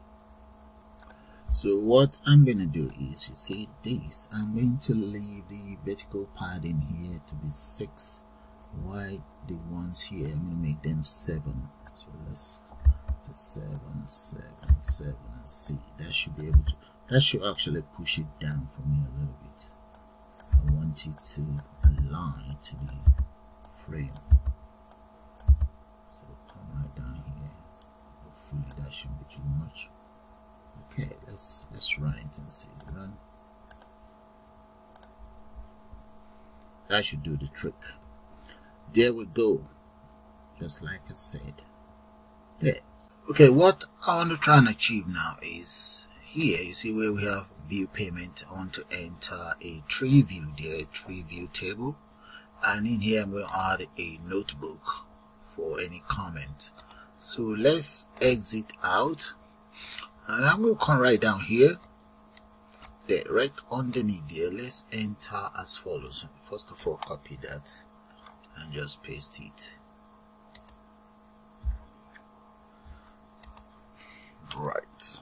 Speaker 1: So what I'm going to do is, you see this, I'm going to leave the vertical padding here to be 6, while the ones here, I'm going to make them 7. So let's say 7, 7, 7, and see. That should be able to, that should actually push it down for me a little bit. I want it to align to the frame. So come right down here. Hopefully that shouldn't be too much. Okay, let's run it and see. Run. That should do the trick. There we go. Just like I said. There. Okay, what I want to try and achieve now is here. You see where we have view payment. I want to enter a Treeview there, Treeview table, and in here I'm going to add a notebook for any comment. So let's exit out. And I'm going to come right down here, there, right underneath there. Let's enter as follows. First of all, copy that and just paste it. Right.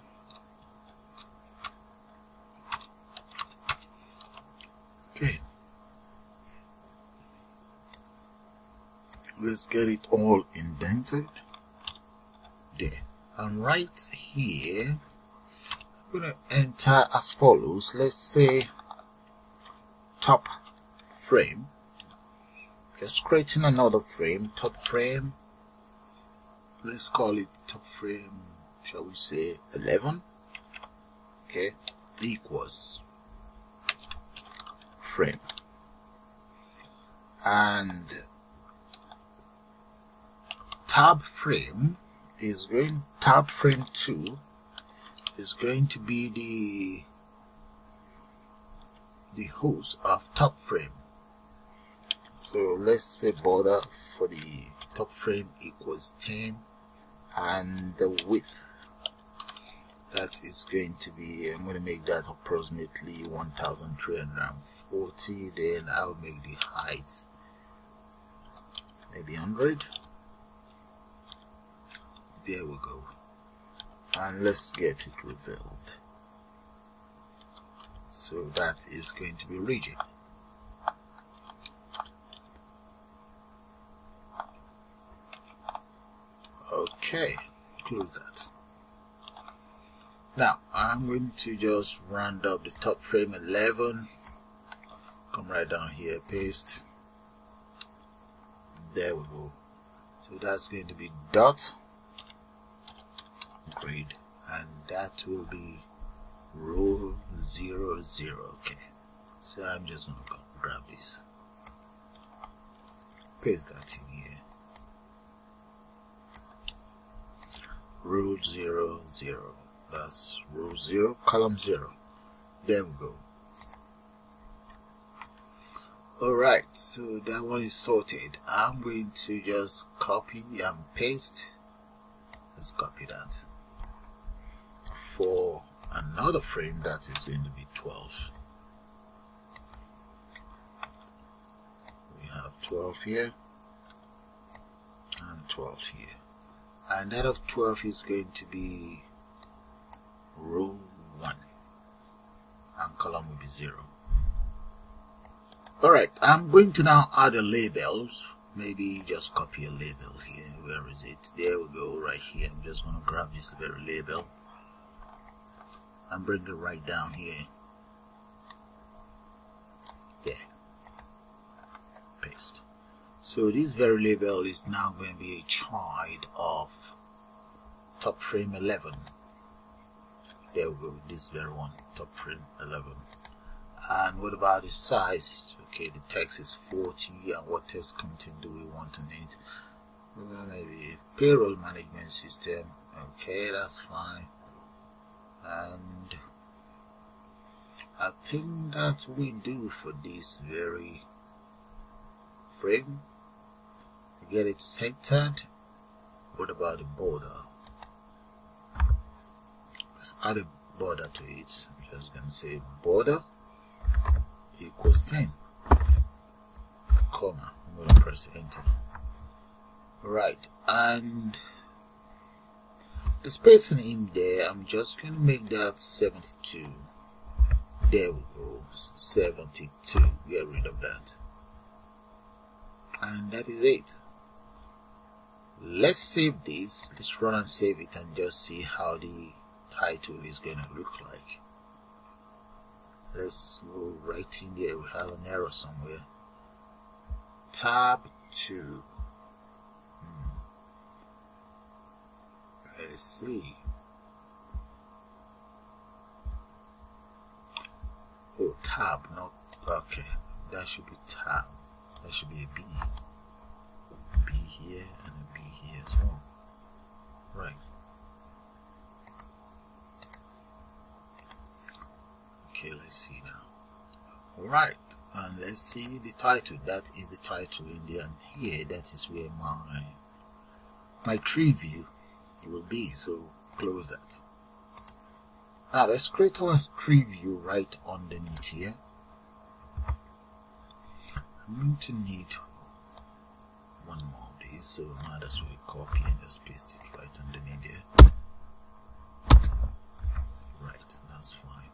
Speaker 1: Let's get it all indented there, and right here I'm going to enter as follows. Let's say top frame, just creating another frame, top frame, let's call it top frame, shall we say 11, okay, equals frame, and tab frame 2 is going to be the host of top frame. So let's say border for the top frame equals 10, and the width, that is going to be, I'm going to make that approximately 1340. Then I'll make the height maybe 100. There we go, and let's get it revealed. So that is going to be rigid. Okay, close that. Now I'm going to just round up the top frame 11, come right down here, paste, there we go. So that's going to be dot grade, and that will be row 00. Okay, so I'm just going to grab this, paste that in here, row 00, that's row 0, column 0. There we go. Alright, so that one is sorted. I'm going to just copy and paste. Let's copy that for another frame that is going to be 12. We have 12 here and 12 here, and that of 12 is going to be row 1, and column will be 0. Alright, I'm going to now add a label. Maybe just copy a label here. Where is it? There we go, right here. I'm just going to grab this very label and bring it right down here. There. Paste. So this very label is now going to be a child of top frame 11. There we go, this very one, top frame 11. And what about the size? Okay, the text is 40, and what text content do we want to need? Maybe payroll management system. Okay, that's fine. And I think that we do for this very frame. Get it centered. What about the border? Let's add a border to it. I'm just going to say border equals 10, comma. I'm going to press enter. Right, and the spacing in there, I'm just going to make that 72. There we go, 72. Get rid of that, and that is it. Let's save this. Let's run and save it and just see how the title is going to look like. Let's go right in there. We have an error somewhere. Tab 2. Let's see. Oh, tab, not okay. That should be tab. That should be a B. B here and a B here as well. Right. Okay, let's see now. Alright, and let's see the title. That is the title in there, and here that is where my Treeview will be. So close that. Now let's create our Treeview right underneath here. I'm going to need one more of these, so now that's where we copy and just paste it right underneath there. Right, that's fine.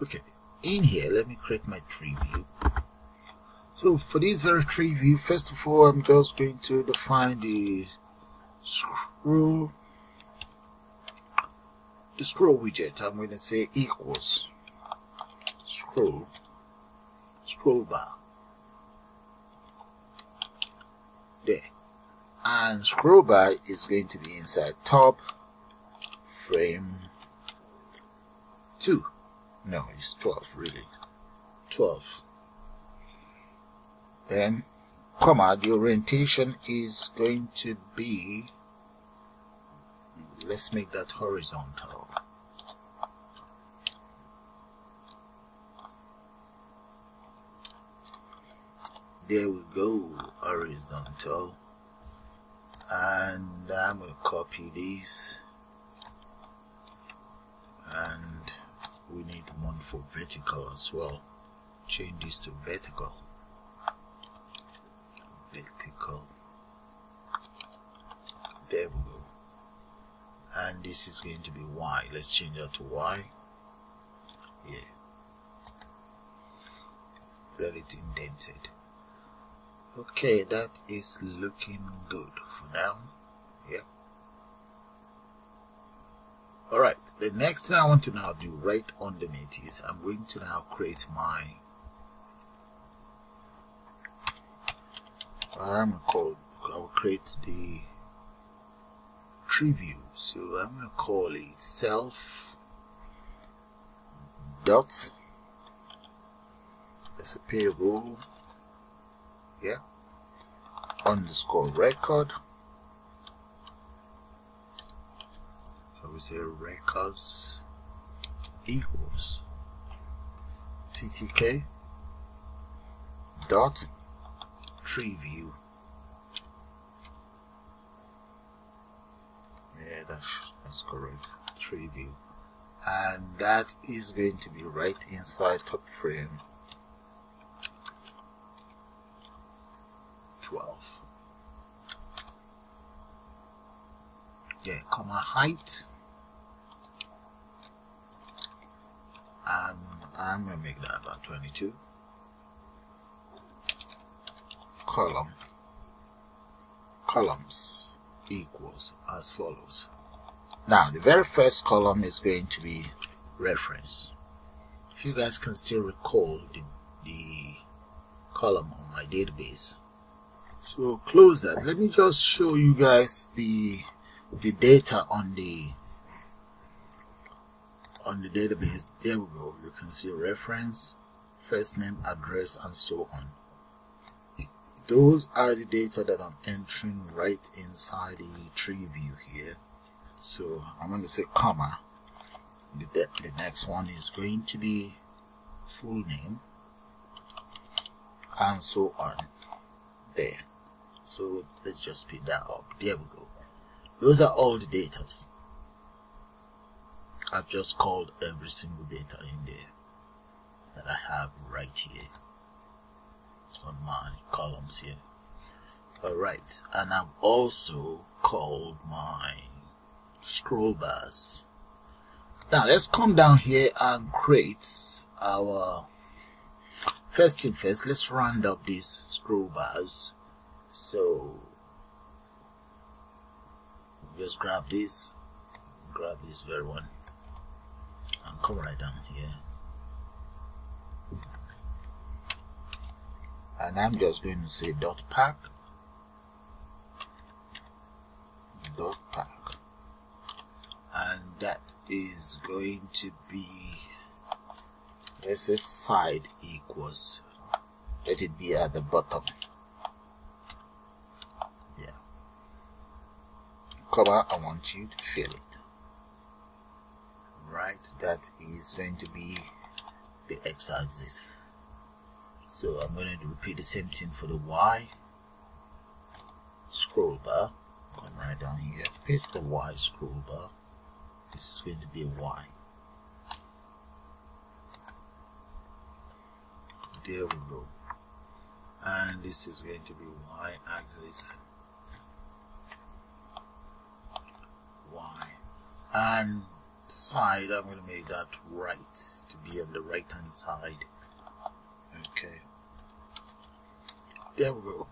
Speaker 1: Okay, in here let me create my Treeview. So for this very tree view, first of all, I'm just going to define the scroll widget. I'm going to say equals scroll bar there, and scroll bar is going to be inside top frame 2. No, it's 12 really. 12. Then comma, the orientation is going to be, let's make that horizontal. There we go, horizontal. And I'm going to copy this, and we need one for vertical as well. Change this to vertical. There we go. And this is going to be Y. Let's change that to Y. Yeah. Let it indented. Okay, that is looking good for now. Yeah. Alright, the next thing I want to now do right underneath is I'm going to now create my I'll create the Treeview. So I'm going to call it self dot, there's a payroll, yeah, underscore record. So we say records equals ttk dot Treeview. Yeah, that's correct. Treeview, and that is going to be right inside top frame 12. Yeah, comma height, and I'm gonna make that about 22. Columns equals as follows. Now the very first column is going to be reference. If you guys can still recall the column on my database, so close that. Let me just show you guys the data on the database. There we go. You can see reference, first name, address, and so on. Those are the data that I'm entering right inside the Treeview here. So I'm going to say comma. The next one is going to be full name, and so on. There. So let's just speed that up. There we go. Those are all the data. I've just called every single data in there that I have right here on my columns here. Alright, and I've also called my scroll bars. Now let's come down here and create our first thing first. Let's round up these scroll bars. So just grab this very one and come right down here. And I'm just going to say dot pack, and that is going to be, let's say side equals, let it be at the bottom. Yeah. Comma, I want you to fill it. Right, that is going to be the x-axis. So I'm going to repeat the same thing for the Y scroll bar. Come right down here, paste the Y scroll bar. This is going to be a Y. There we go. And this is going to be Y axis. Y. And side, I'm going to make that right, to be on the right hand side. Okay. There we go.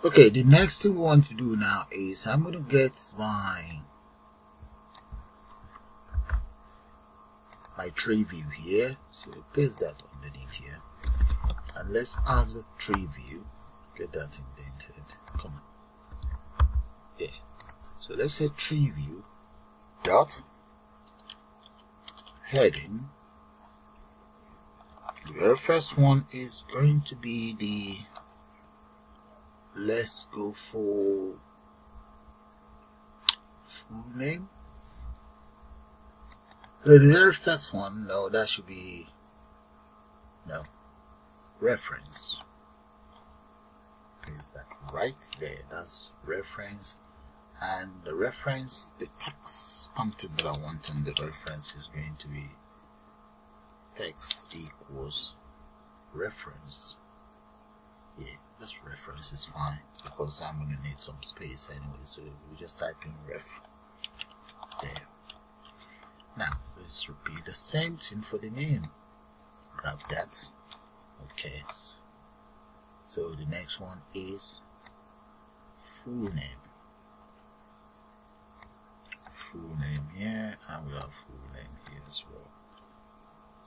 Speaker 1: Okay, the next thing we want to do now is I'm going to get my Treeview here. So paste that underneath here. And let's ask the Treeview, get that indented. Come on. Yeah. So let's say Treeview dot heading. The very first one is going to be the, let's go for full name. So the very first one, no, that should be, no, reference. Paste that right there. That's reference. And the reference, the text content that I want in the reference is going to be text equals reference. Yeah, that's reference is fine because I'm going to need some space anyway. So we just type in ref there. Now let's repeat the same thing for the name. Grab that. Okay. So the next one is full name. Full name here, and we have full name here as well.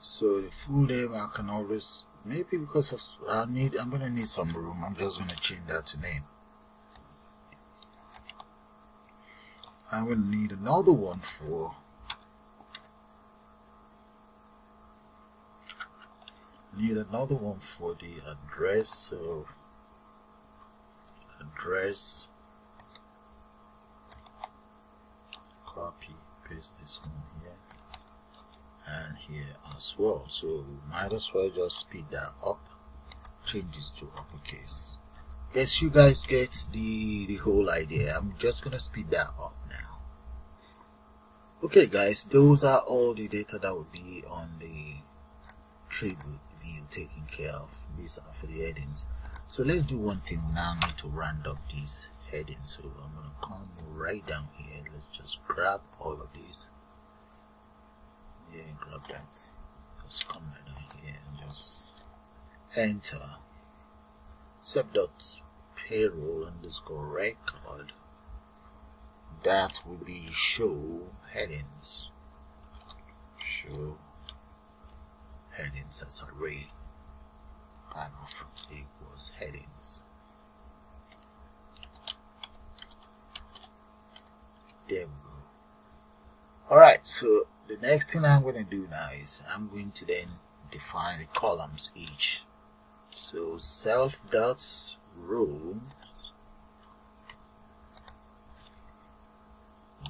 Speaker 1: So the full name I can always, maybe because of I'm gonna need some room, I'm just gonna change that to name. I'm gonna need another one for the address. So address, copy, paste this one here and here as well. So might as well just speed that up, change this to uppercase. Guess you guys get the whole idea. I'm just gonna speed that up now. Okay guys, those are all the data that will be on the Treeview taken care of. These are for the headings. So let's do one thing. We now need to round up these headings. So I'm going to come right down here. Let's just grab all of these. Yeah, grab that. Just come right down here and just enter sub.payroll underscore record. That will be show headings. Show headings as array. Kind of equals headings. There we go. Alright, so the next thing I'm going to do now is I'm going to then define the columns each. So self.row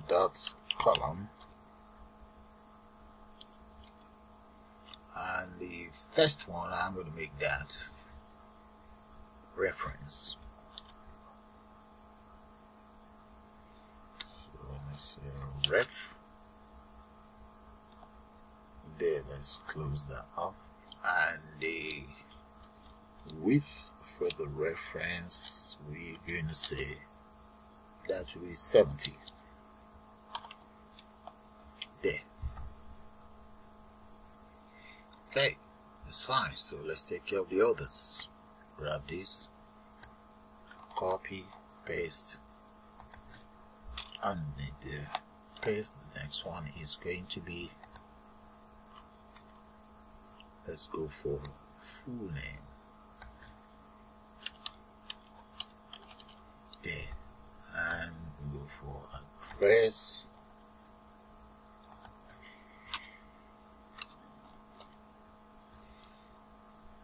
Speaker 1: dot column, and the first one I'm going to make that reference. So let's say ref there. Let's close that up, and the width for the reference we're going to say that will be 70. There. Okay, that's fine. So let's take care of the others. Grab this, copy, paste, underneath there, paste. The next one is going to be, let's go for full name. There, and we go for address.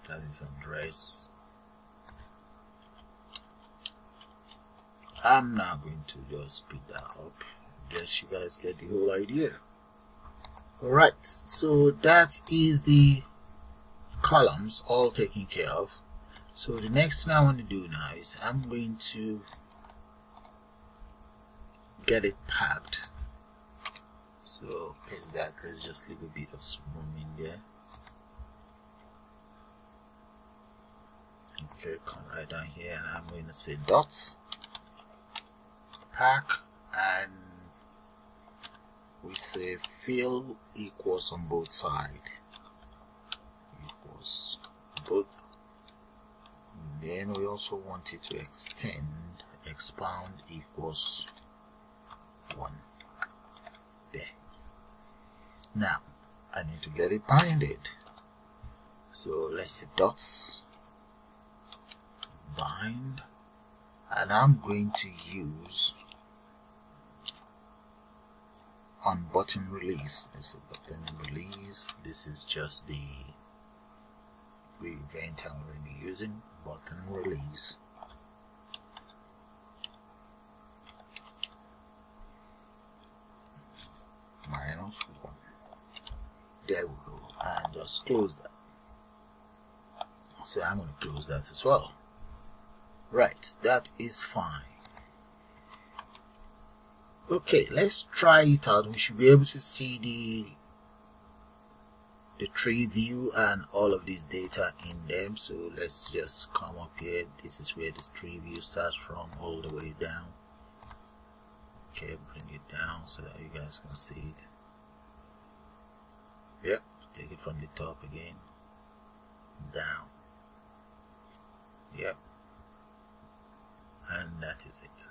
Speaker 1: That is address. I'm now going to just speed that up. Guess you guys get the whole idea. Alright, so that is the columns all taken care of. So the next thing I want to do now is I'm going to get it packed. So paste that. Let's just leave a bit of room in there. Okay, come right down here, and I'm going to say dot pack, and we say fill equals on both sides, equals both then we also want it to expand equals 1 there. Now I need to get it binded, so let's say dots bind, and I'm going to use on button release. There's a button release. This is just the event I'm going to be using, button release. -1. There we go, and just close that. So I'm going to close that as well. Right, that is fine. Okay, let's try it out. We should be able to see the tree view and all of this data in them. So let's just come up here. This is where this tree view starts from, all the way down. Okay, bring it down so that you guys can see it. Yep, take it from the top again, down. Yep, and that is it.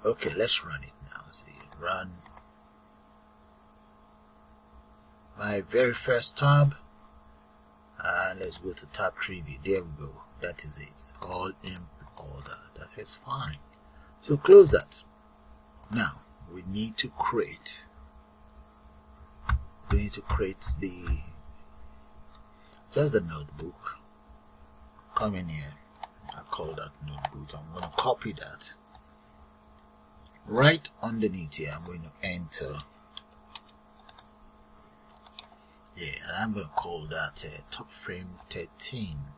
Speaker 1: Okay, let's run it now. See, run my very first tab, and let's go to tab Treeview. There we go. That is it. All in order. That is fine. So close that. Now we need to create. We need to create just the notebook. Come in here. I call that notebook. I'm going to copy that. Right underneath here, I'm going to enter. Yeah, and I'm going to call that top frame 13.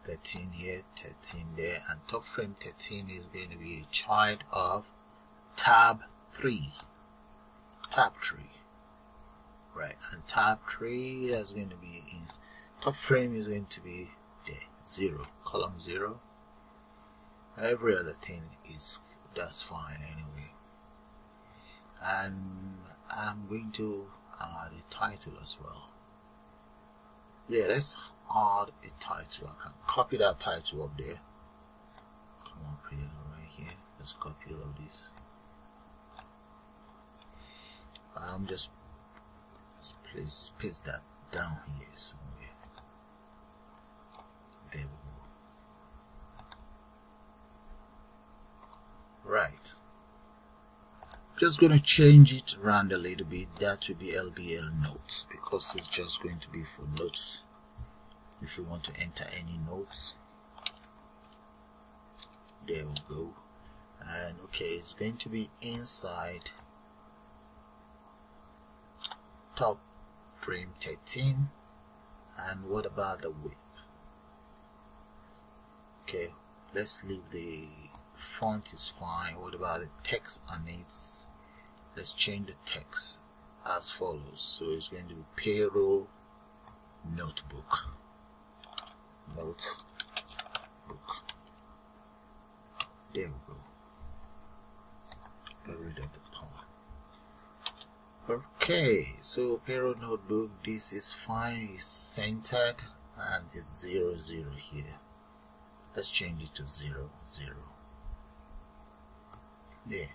Speaker 1: 13 here, 13 there, and top frame 13 is going to be a child of tab 3. Tab 3. Right, and tab 3 is going to be in top frame is going to be there, 0, column 0. Every other thing is, that's fine anyway. And I'm going to add a title as well. Yeah, let's add a title. I can copy that title up there. Come up here, right here. Let's copy all of this. I'm just please paste that down here somewhere. There we go. Right. Just going to change it around a little bit. That will be LBL notes, because it's just going to be for notes. If you want to enter any notes, there we go. And okay, it's going to be inside top frame 13. And what about the width? Okay, let's leave the font is fine. What about the text on it? Let's change the text as follows. So it's going to be payroll notebook. Notebook. There we go. Get rid of the comma. Okay, so payroll notebook, this is fine, it's centered, and it's 0, 0 here. Let's change it to 0, 0. There.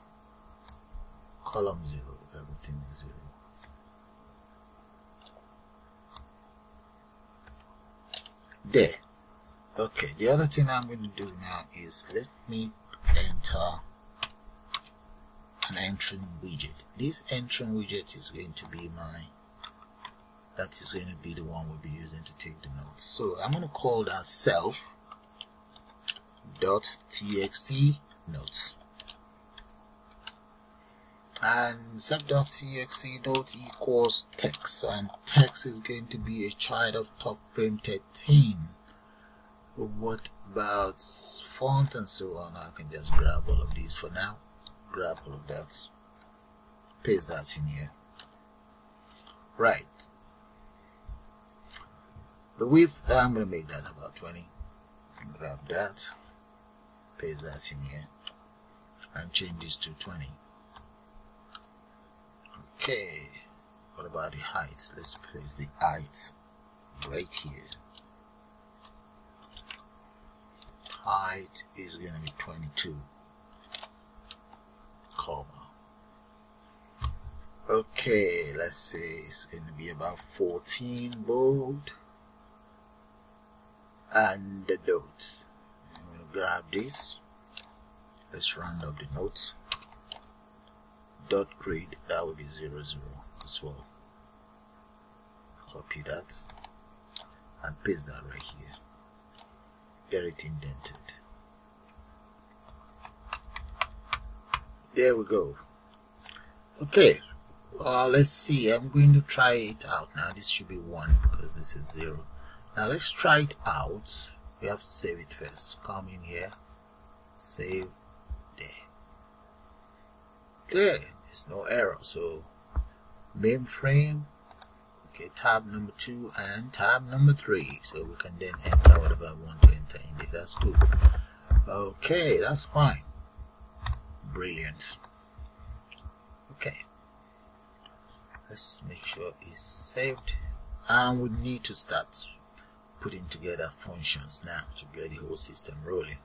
Speaker 1: Column 0, everything is 0. There. Okay, the other thing I'm going to do now is let me enter an entry widget. This entry widget is going to be that is going to be the one we'll be using to take the notes. So I'm going to call that self.txt notes. And self.txt note equals text, and text is going to be a child of top frame 13. What about font and so on? I can just grab all of these for now. Grab all of that, paste that in here. Right, the width, I'm going to make that about 20. Grab that, paste that in here, and change this to 20. Okay, what about the height? Let's place the height right here. height is going to be 22, comma. Okay, let's say it's going to be about 14 bold, and the notes. I'm going to grab this. Let's round up the notes. Dot grade, that will be 00 as well. Copy that and paste that right here. Get it indented. There we go. Okay, let's see. I'm going to try it out now. This should be 1 because this is 0. Now let's try it out. We have to save it first. Come in here, save, there. There's no error. So mainframe, okay, tab number 2 and tab number 3. So we can then enter whatever I want to enter in there. That's good. Okay, that's fine. Brilliant. Okay, let's make sure it's saved, and we need to start putting together functions now to get the whole system rolling.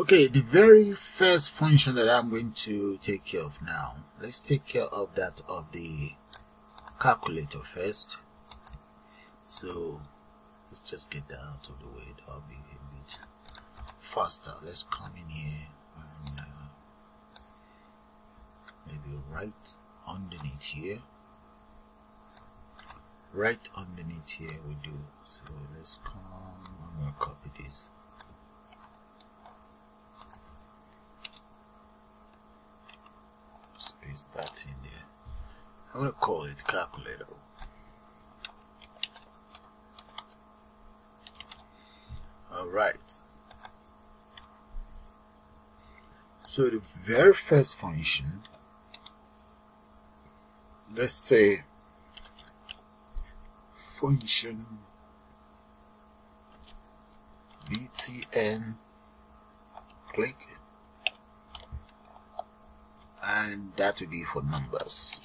Speaker 1: Okay, the very first function that I'm going to take care of now, let's take care of that of the calculator first. So let's just get that out of the way. That'll be a bit faster. Let's come in here and maybe right underneath here. Right underneath here we do. So let's come, I'm going to copy this. Just paste that in there. I'm going to call it calculator. Alright. So the very first function, let's say function btn click, and that will be for numbers.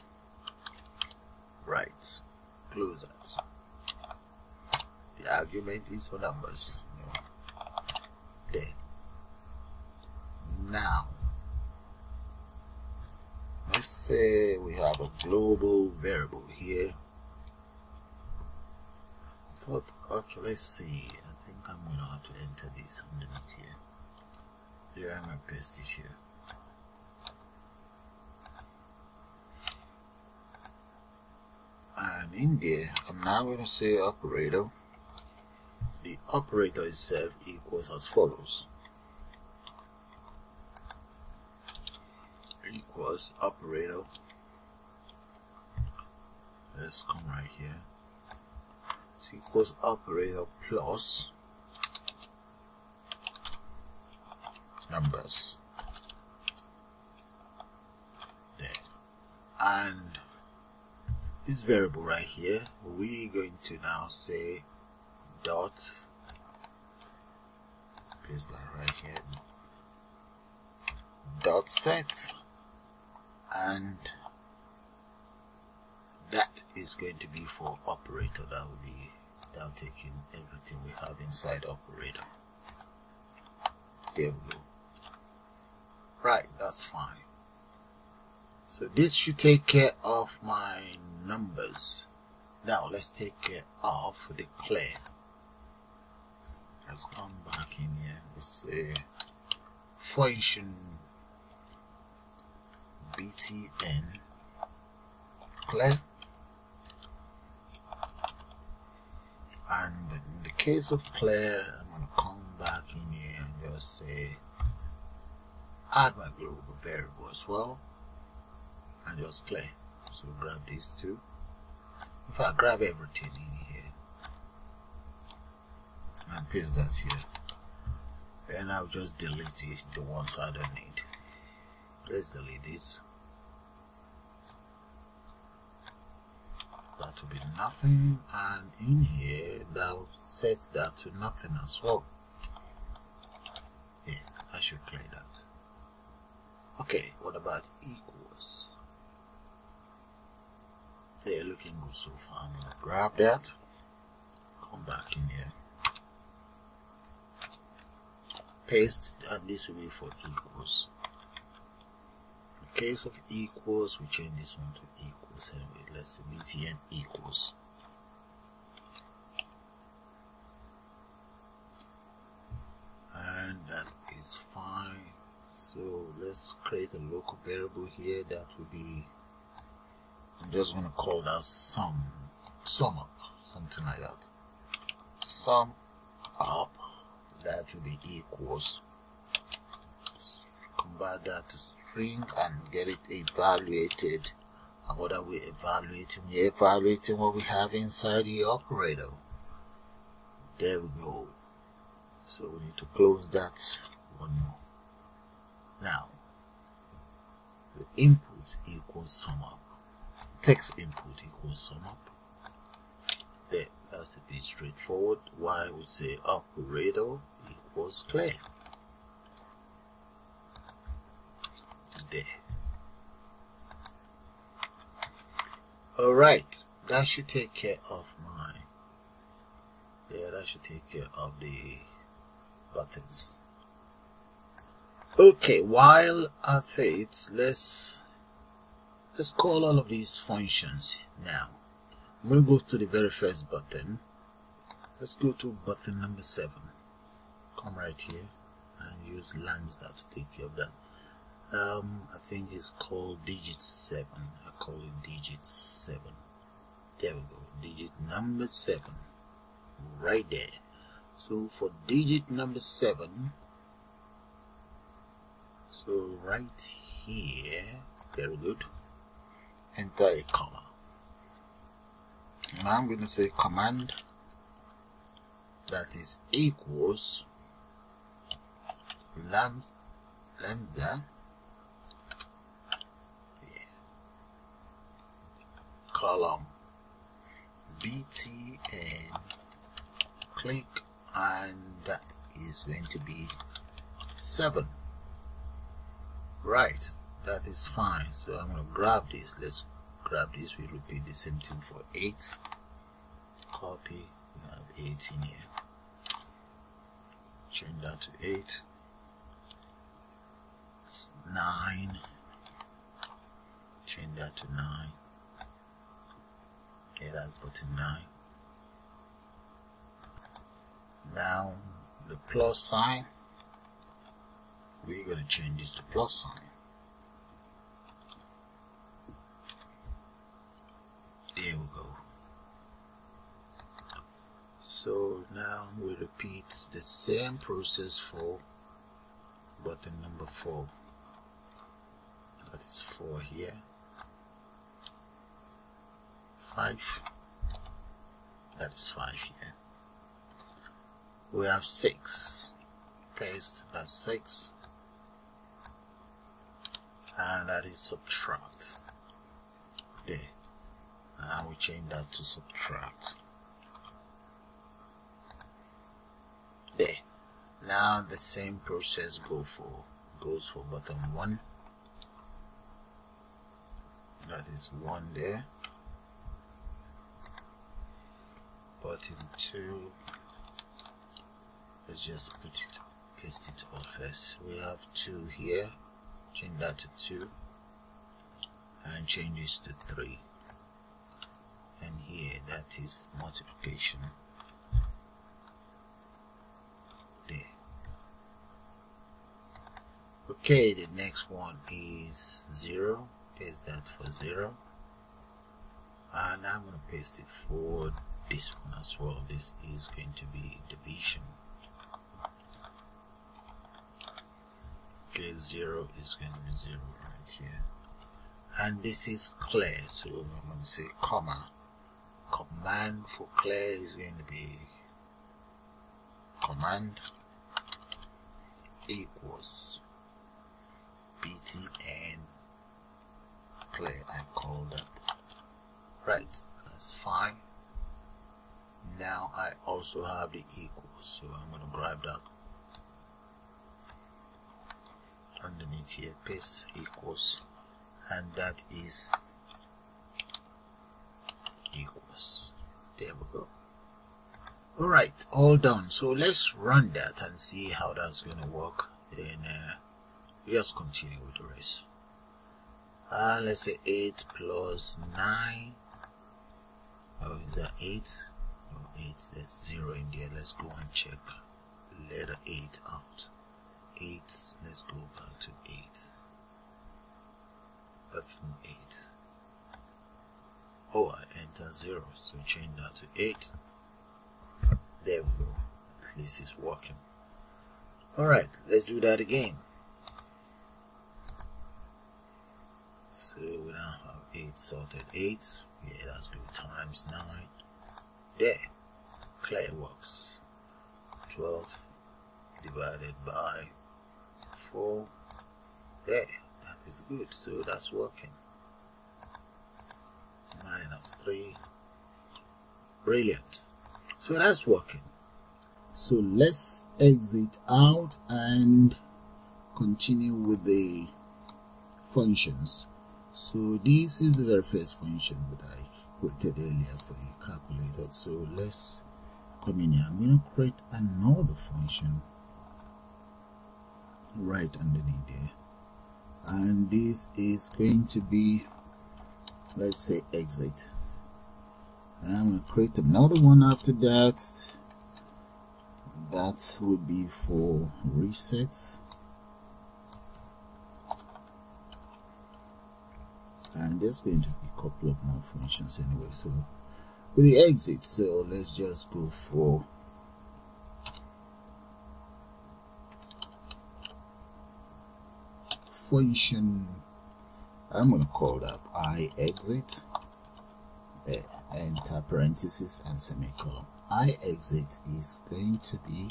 Speaker 1: Right, close that. The argument is for numbers. There. Now let's say we have a global variable here. I thought, okay, let's see. I think I'm going to have to enter this underneath here. Yeah, I'm going to paste this here. And in there, I'm now going to say operator. The operator itself equals as follows. Equals operator. Let's come right here. It's equals operator plus numbers. There. And this variable right here, we're going to now say dot, paste that right here, dot set, and that is going to be for operator. That will be, that will take in everything we have inside operator. There we go. Right, that's fine. So this should take care of my numbers. Now let's take care of the clear. Let's come back in here. Let's say function btn clear, and in the case of clear, I'm going to come back in here and just say add my global variable as well, and just clear. So grab these two. If I grab everything in here and paste that here, then I'll just delete it, the ones I don't need. Let's delete this. That will be nothing, and in here that will set that to nothing as well. Yeah, I should clear that. Okay, what about equals? They're looking good so far. I'm going to grab that, come back in here, paste, and this will be for equals. In case of equals, we change this one to equals anyway. Let's say btn equals. And that is fine. So let's create a local variable here that will be, I'm just going to call that sum up, something like that. Sum up, that will be equals. Convert that to string and get it evaluated. And what are we evaluating? We're evaluating what we have inside the operator. There we go. So we need to close that one more. Now, the input equals sum up. Text input equals sum up. There, that's a bit straightforward. Why we say operator equals clear. There. Alright, that should take care of that should take care of the buttons. Okay, while at it, let's call all of these functions now. I'm going to go to the very first button. Let's go to button number 7. Come right here and use Lambda to take care of that. I think it's called digit 7. I call it digit 7. There we go. Digit number 7. Right there. So for digit number 7, so right here, very good, enter a comma. And I'm going to say command that is equals lambda column btn click, and that is going to be 7. Right, that is fine. So I'm going to grab this. Let's grab this. We repeat the same thing for 8. Copy. We have 8 in here. Change that to 8. 9. Change that to 9. Okay, that's button 9. Now the plus sign, we're going to change this to plus sign. There we go. So now we repeat the same process for button number 4. That is 4 here. 5. That is 5 here. We have 6. Paste, that's 6. And that is subtract. There. And we change that to subtract. There. Now the same process goes for button 1. That is 1 there. Button 2. Let's just paste it all first. We have 2 here. Change that to 2. And change this to 3. And here, that is multiplication. There. Okay, the next one is 0. Paste that for 0. And I'm going to paste it for this one as well. This is going to be division. Okay, 0 is going to be 0 right here. And this is clear, so I'm going to say comma. Command for clear is going to be command equals btn clear. I call that. Right, that's fine. Now I also have the equals, so I'm going to grab that underneath here, paste equals, and that is equals. There we go. Alright, all done. So let's run that and see how that's going to work. Then just continue with the rest. Let's say 8 plus 9. Oh, is that 8? Oh, 8. There's 0 in there. Let's go and check letter 8 out. 8. Let's go back to 8. Button 8. Oh, I enter 0. So change that to 8. There we go. At least it's working. Alright, let's do that again. So we now have 8 sorted 8. Yeah, that's good. Times 9. There. Clear works. 12 divided by 4. There. That is good. So that's working. Minus 3. Brilliant. So that's working. So let's exit out and continue with the functions. So this is the very first function that I created earlier for the calculator. So let's come in here. I'm going to create another function right underneath there, and this is going to be, let's say, exit. And I'm going to create another one after that. That would be for resets. And there's going to be a couple of more functions anyway. So with the exit, so let's just go for function. I'm going to call that iExit. Enter parenthesis and semicolon. iExit is going to be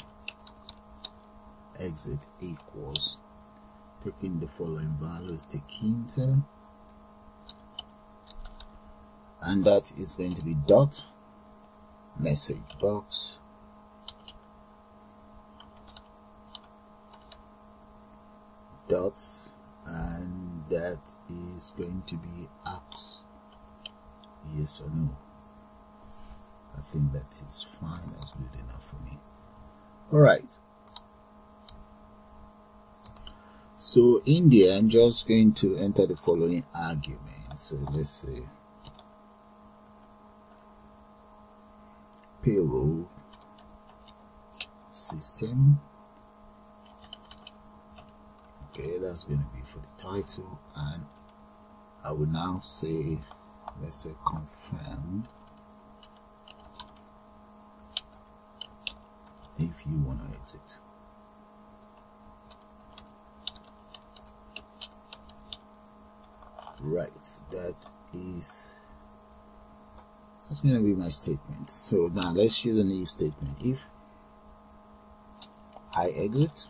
Speaker 1: exit equals taking the following values, Tkinter, and that is going to be dot message box dots, and that is going to be ask yes or no. I think that is fine. That's good enough for me. Alright, so in there I'm just going to enter the following argument. So let's say payroll system. Okay, that's going to be for the title, and I will now say, let's say, confirm if you want to exit. Right, that's going to be my statement. So now let's use a new statement. If I exit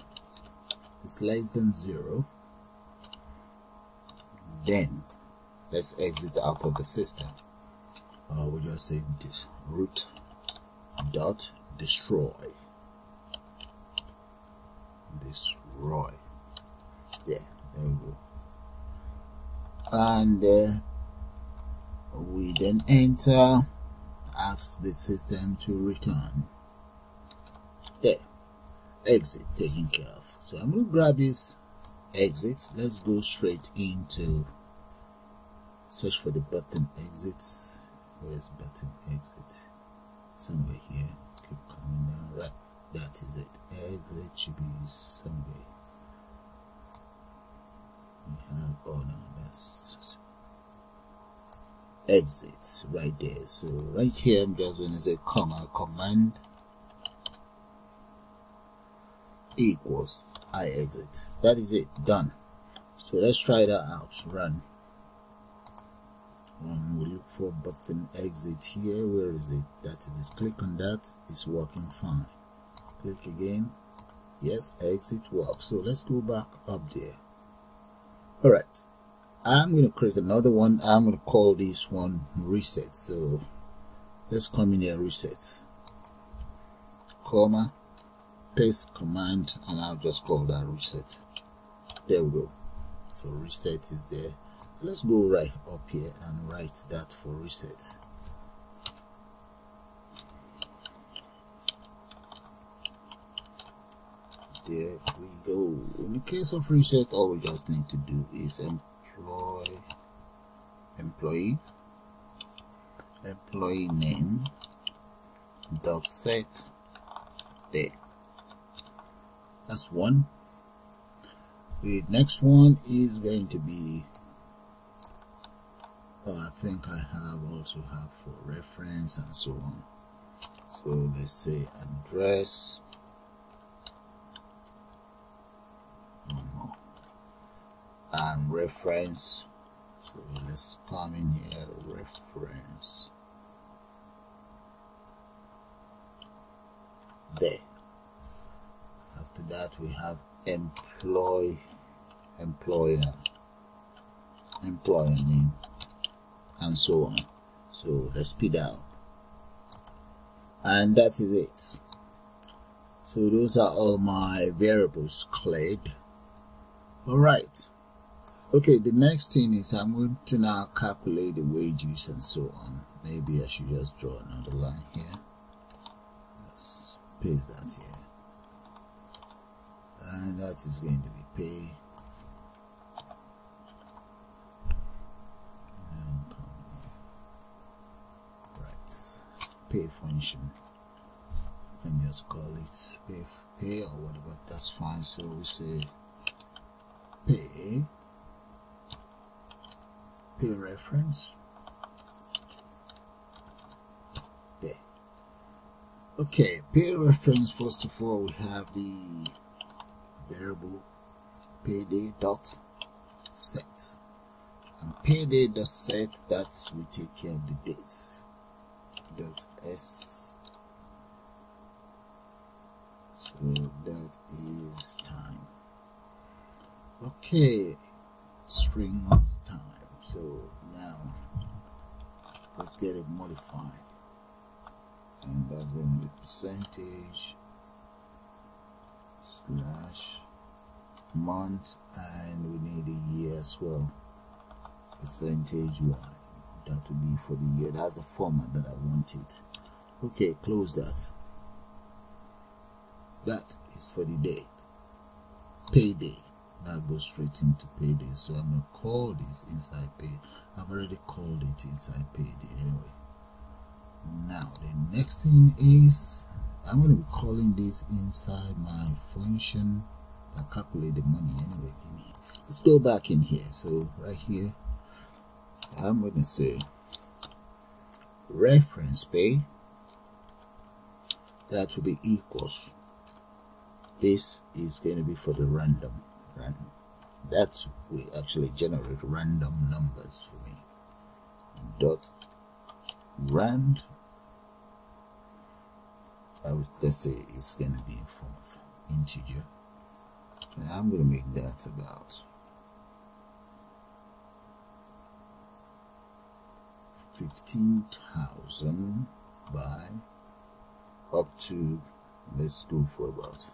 Speaker 1: is less than 0, then let's exit out of the system. We'll just say this root dot destroy. Yeah, there we go. And we then enter, ask the system to return. There, exit taken care of. So I'm going to grab this exit. Let's go straight into search for the button exits. Where's button exit? Somewhere here. Keep coming down. Right, that is it. Exit should be somewhere. We have, oh no, that's exit right there. So right here I'm just going to say command equals iExit. That is it, done. So let's try that out. Run. We look for button exit here. Where is it? That is it. Click on that. It's working fine. Click again. Yes, exit works. So let's go back up there. Alright, I'm going to create another one. I'm going to call this one reset. So let's come in here, reset, comma, paste command, and I'll just call that reset. There we go. So reset is there. Let's go right up here and write that for reset. There we go. In the case of reset, all we just need to do is employee name dot set there. That's one. The next one is going to be, I think I also have for reference and so on. So let's say address, and reference. So let's come in here, reference there. After that we have employer name and so on. So let's speed out, and that is it. So those are all my variables cleared. All right. Okay, the next thing is I'm going to now calculate the wages and so on. Maybe I should just draw another line here. Let's paste that here. And that is going to be pay. Right, pay function. And just call it pay or whatever. That's fine. So we say pay reference there. Okay, pay reference. First of all, we have the variable payday dot set, and payday dot set, that we take care of the dates dot s. So that is time. Okay, strings time. So now let's get it modified, and that's going to be percentage slash month, and we need a year as well. Percentage y, that will be for the year. That's the format that I wanted. Okay, close that. That is for the date. Payday. That goes straight into payday. So I'm going to call this inside pay. I've already called it inside payday anyway. Now the next thing is I'm going to be calling this inside my function that calculate the money anyway. Let's go back in here. So right here I'm going to say reference pay. That will be equals. This is going to be for the random. That will actually generate random numbers for me. Dot rand. Let's say it's going to be in form of integer, and I'm going to make that about 15,000 by up to, let's go for about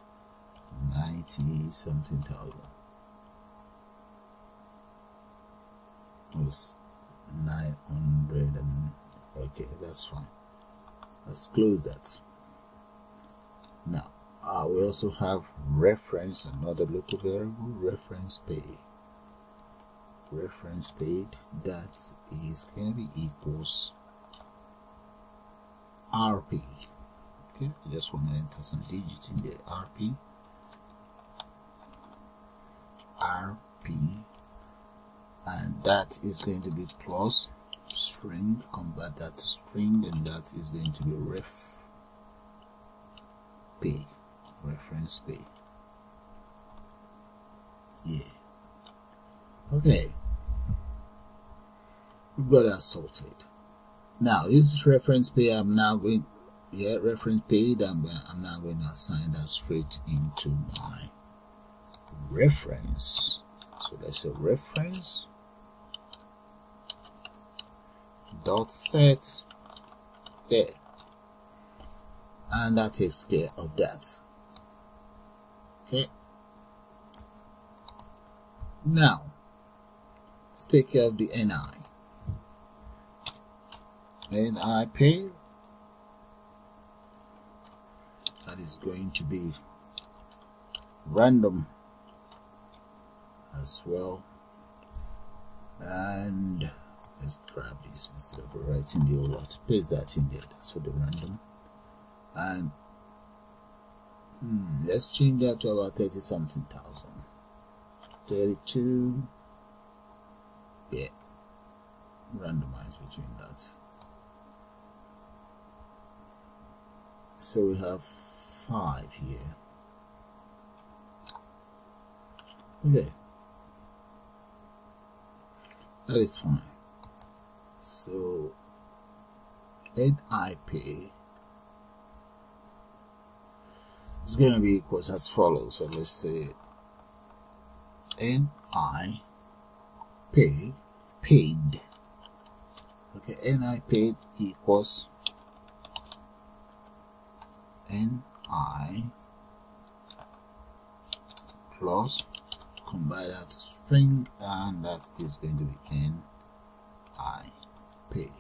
Speaker 1: 90 something thousand. It was 900 and okay, that's fine. Let's close that. Now we also have reference, another local variable, reference pay. Reference paid, that is going to be equals RP. Okay, I just want to enter some digits in there. RP, and that is going to be plus string, convert that to string, and that is going to be ref pay, reference pay. Yeah. Okay, we've got that sorted. Now this is reference pay. I'm now going, reference paid. I'm now going to assign that straight into my reference. So let's say reference dot set there, and that takes care of that. Okay, now let's take care of the NI pay. That is going to be random as well. And let's grab this instead of writing the whole lot. Paste that in there. That's for the random. And let's change that to about 30 something thousand. 32. Yeah. Randomize between that. So we have 5 here. Okay. That is fine. So NI pay is going to be equals as follows. So let's say NI pay paid. Okay, NI paid equals NI plus, convert that to string, and that is going to be NI pay.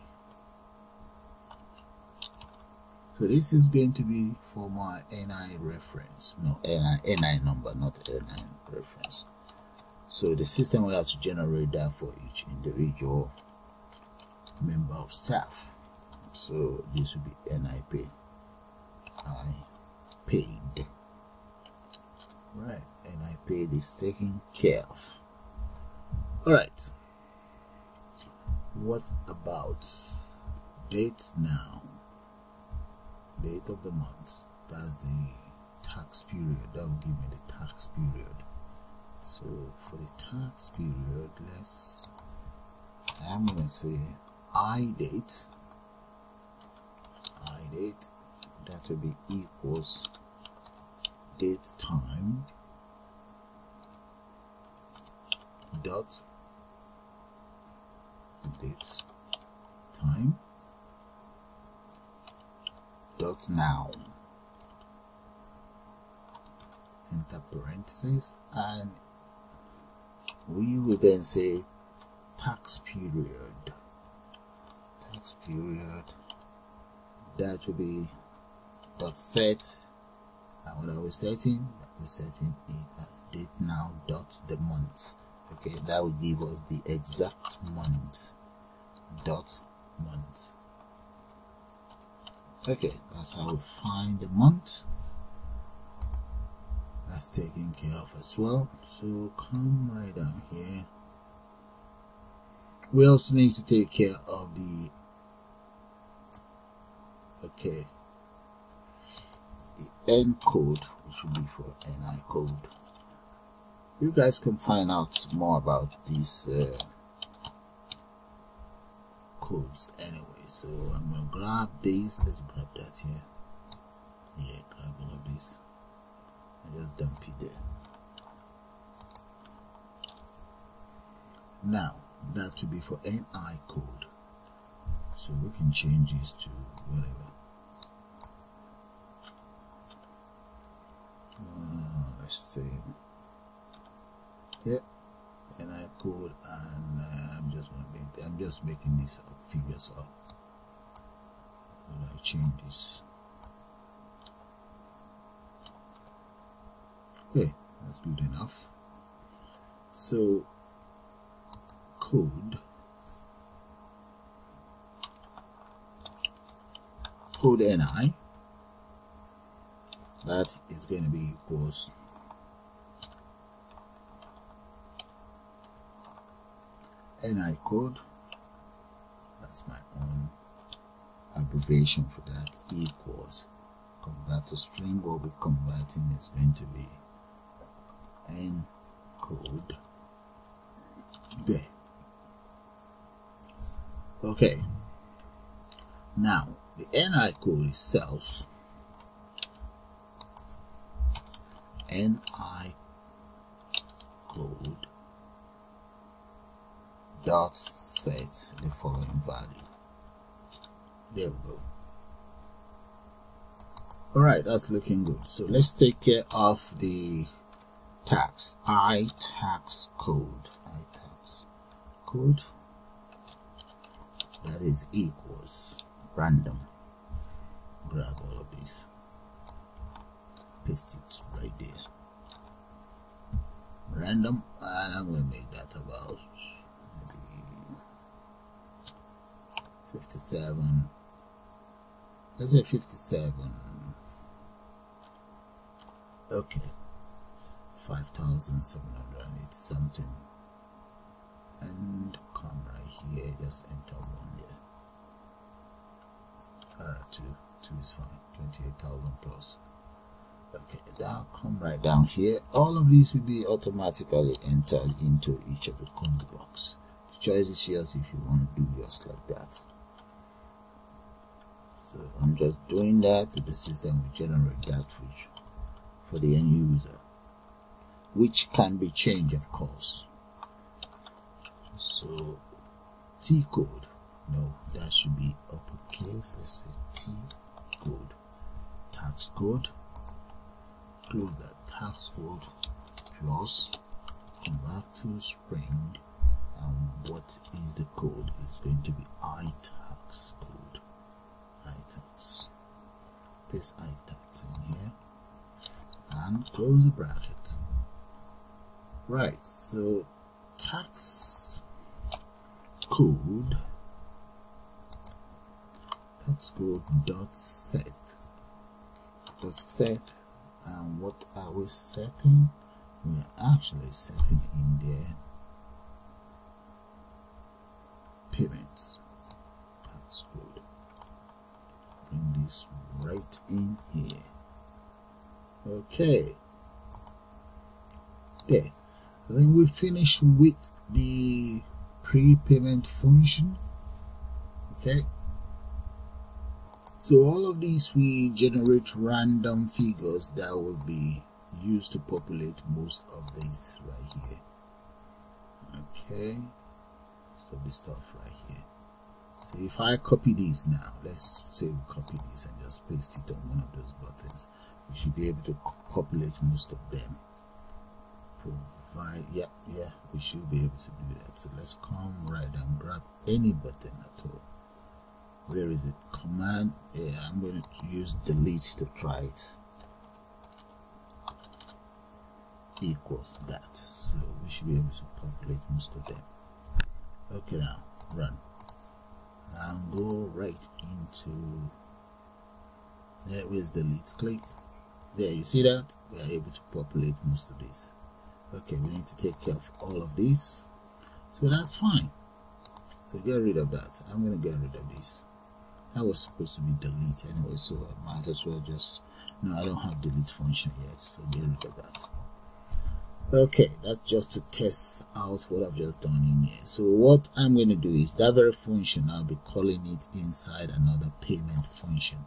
Speaker 1: So this is going to be for my NI reference. No, NI number, not NI reference. So the system will have to generate that for each individual member of staff. So this will be NI pay. I paid. Right, NI paid is taken care of. Alright. What about date now? Date of the month. That's the tax period. That will give me the tax period. So for the tax period, I'm going to say I date. That will be equals date time dot date time dot now, enter parentheses, and we will then say tax period. That will be dot set, and what are we setting? We're setting it as date now dot the month. Okay, that will give us the exact month. Dot month. Okay, that's how we find the month. That's taken care of as well. So come right down here. We also need to take care of the N code, which will be for NI code. You guys can find out more about these codes anyway. So I'm gonna grab these. Let's grab that here. Yeah, grab all of these and just dump it there. Now that will be for NI code. So we can change this to whatever. Let's say, yeah, NI code, and I'm just making these figures up. I change this. Okay, that's good enough. So code NI, that is going to be equals NI code, that's my own abbreviation for that, equals, convert to string. What we're converting is going to be N code there. Okay, now the NI code itself, NI code dot set the following value. There we go. Alright, that's looking good. So let's take care of the tax. tax code. That is equals random. Grab all of these, paste it right there. random, and I'm going to make that about maybe 57. Let's say 57. Okay, 5,780 something, and come right here, just enter 1 there. Alright, 2 is fine, 28,000 plus. Okay, now come right down here. All of these will be automatically entered into each of the Combobox. The choice is yours if you want to do just like that. So I'm just doing that. The system will generate that for the end user, which can be changed, of course. So T code, no, that should be uppercase. Let's say T code, tax code. Close that tax code plus, come back to spring, and what is the code? It's going to be iTax code. iTax. Paste iTax in here and close the bracket. Right, so tax code dot set. And what are we setting? We are actually setting in there payments. Tax code. Bring this right in here. Okay. There. Then we finish with the prepayment function. Okay. So all of these we generate random figures that will be used to populate most of these right here. Okay, so this stuff right here. So if I copy these now, let's say we copy this and just paste it on one of those buttons, we should be able to populate most of them. Provide, yeah, we should be able to do that. So let's come right and grab any button at all. Where is it? Command. Yeah, I'm going to use delete to try it. Equals that. So we should be able to populate most of them. Okay, now run. And go right into there. Where's delete? Click. There, you see that? We are able to populate most of this. Okay, we need to take care of all of these. So that's fine. So get rid of that. I'm going to get rid of this. That was supposed to be delete anyway, so I might as well just, no, I don't have delete function yet, so get rid of that. Okay, that's just to test out what I've just done in here. So what I'm going to do is that very function, I'll be calling it inside another payment function.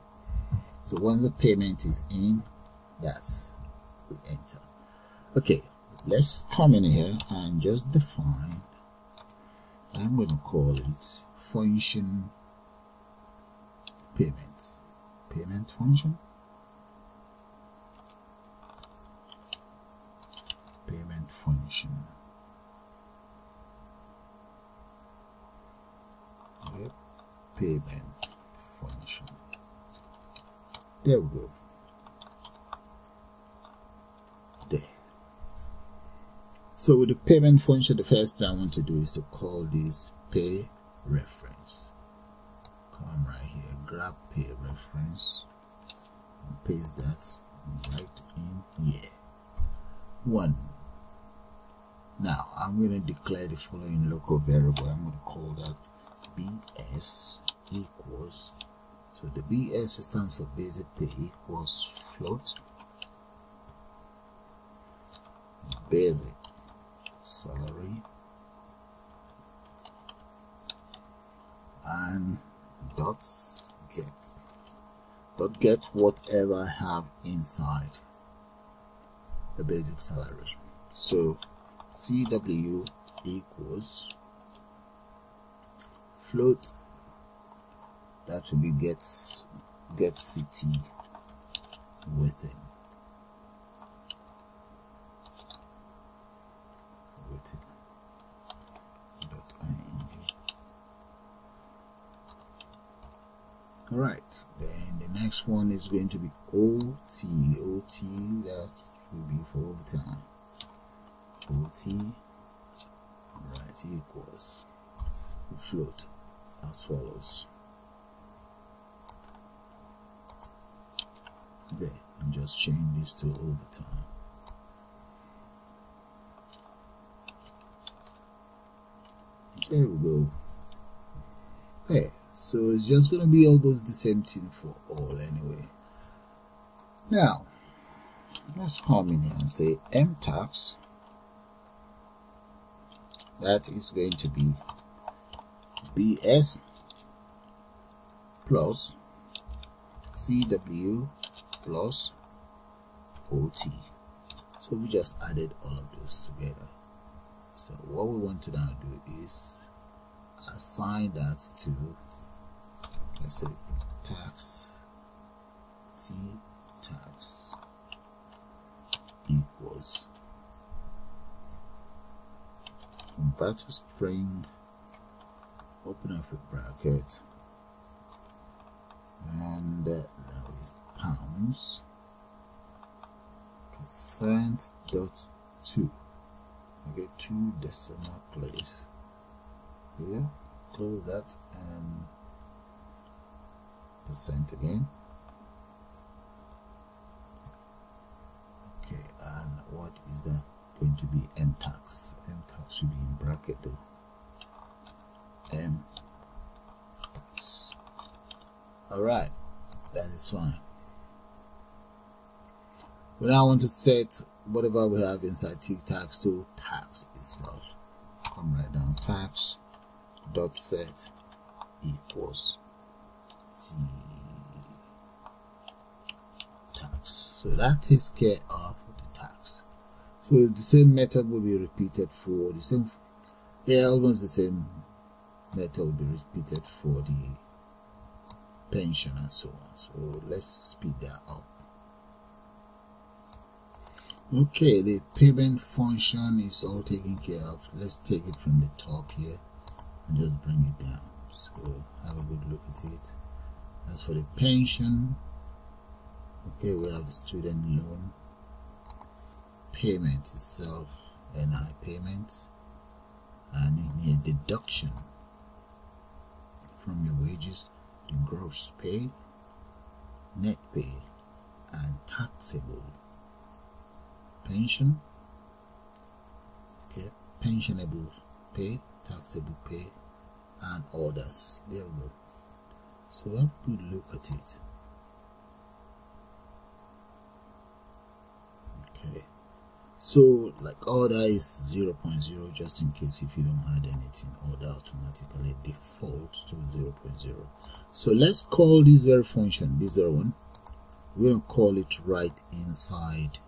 Speaker 1: So once the payment is in, that's we enter. Okay, let's come in here and just define, I'm going to call it function payment function, payment function. Yep, payment function. There we go. There. So with the payment function, the first thing I want to do is to call this pay reference. Come right here, grab pay reference and paste that right in here. 1. Now I'm going to declare the following local variable. I'm going to call that BS equals, so the BS stands for basic pay, equals float basic salary and dot get whatever I have inside the basic salary. So CW equals float, that will be get city within .ing. All right, then the next one is going to be OT, that will be for overtime. OT, right, equals float as follows. There, and just change this to overtime. There we go. Hey, so it's just going to be almost the same thing for all anyway. Now, let's come in here and say mtax. That is going to be BS plus CW plus OT. So we just added all of those together. So what we want to now do is assign that to, let's say, tax T tax equals convert to string, open up a bracket, and that is pounds %.2. Okay, 2 decimal place here, close that, and percent again. Okay, and what is that going to be? mtax. Mtax should be in bracket though. Mtax. Alright, that is fine. We now want to set whatever we have inside T tax to tax itself. Come right down, tax dot set equals T tax. So that takes care of the tax. So the same method will be repeated for the same, almost the same method will be repeated for the pension and so on. So let's speed that up. Okay, the payment function is all taken care of. Let's take it from the top here and just bring it down. So have a good look at it. As for the pension, okay, we have the student loan payment itself, NI payment, and in here deduction from your wages, the gross pay, net pay, and taxable pension, okay, pensionable pay, taxable pay, and others. There we go. So have a good look at it. Okay, so like order is 0.0, just in case if you don't add anything, order automatically defaults to 0.0. So let's call this very function, this very one, we're going to call it right inside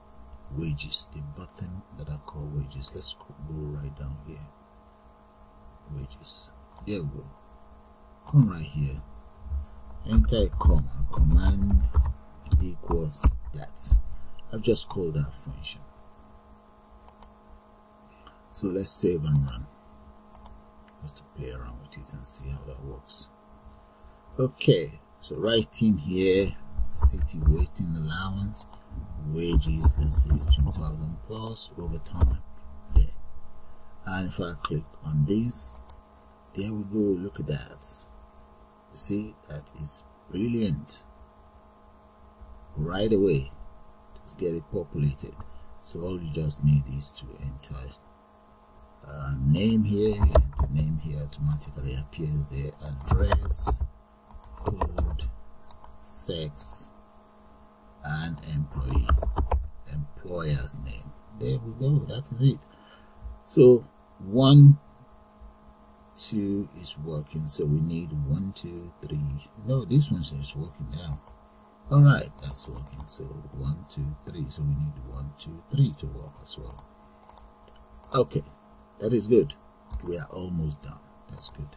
Speaker 1: wages, the button that I call wages. Let's go right down here, wages. There we go. Come right here, enter a comma, command equals that. I've just called that function. So let's save and run just to play around with it and see how that works. Okay, so right in here, city waiting allowance, wages, let's say it's 2,000 plus overtime there. And if I click on this, there we go. Look at that. You see, that is brilliant. Right away, just get it populated. So all you just need is to enter name here. Enter name here, automatically appears there. Address, code, sex, and employer's name. There we go. That is it. So 1, 2 is working, so we need 1, 2, 3. No, this one is working now. All right, that's working. So 1, 2, 3. So we need 1, 2, 3 to work as well. Okay, that is good. We are almost done. That's good.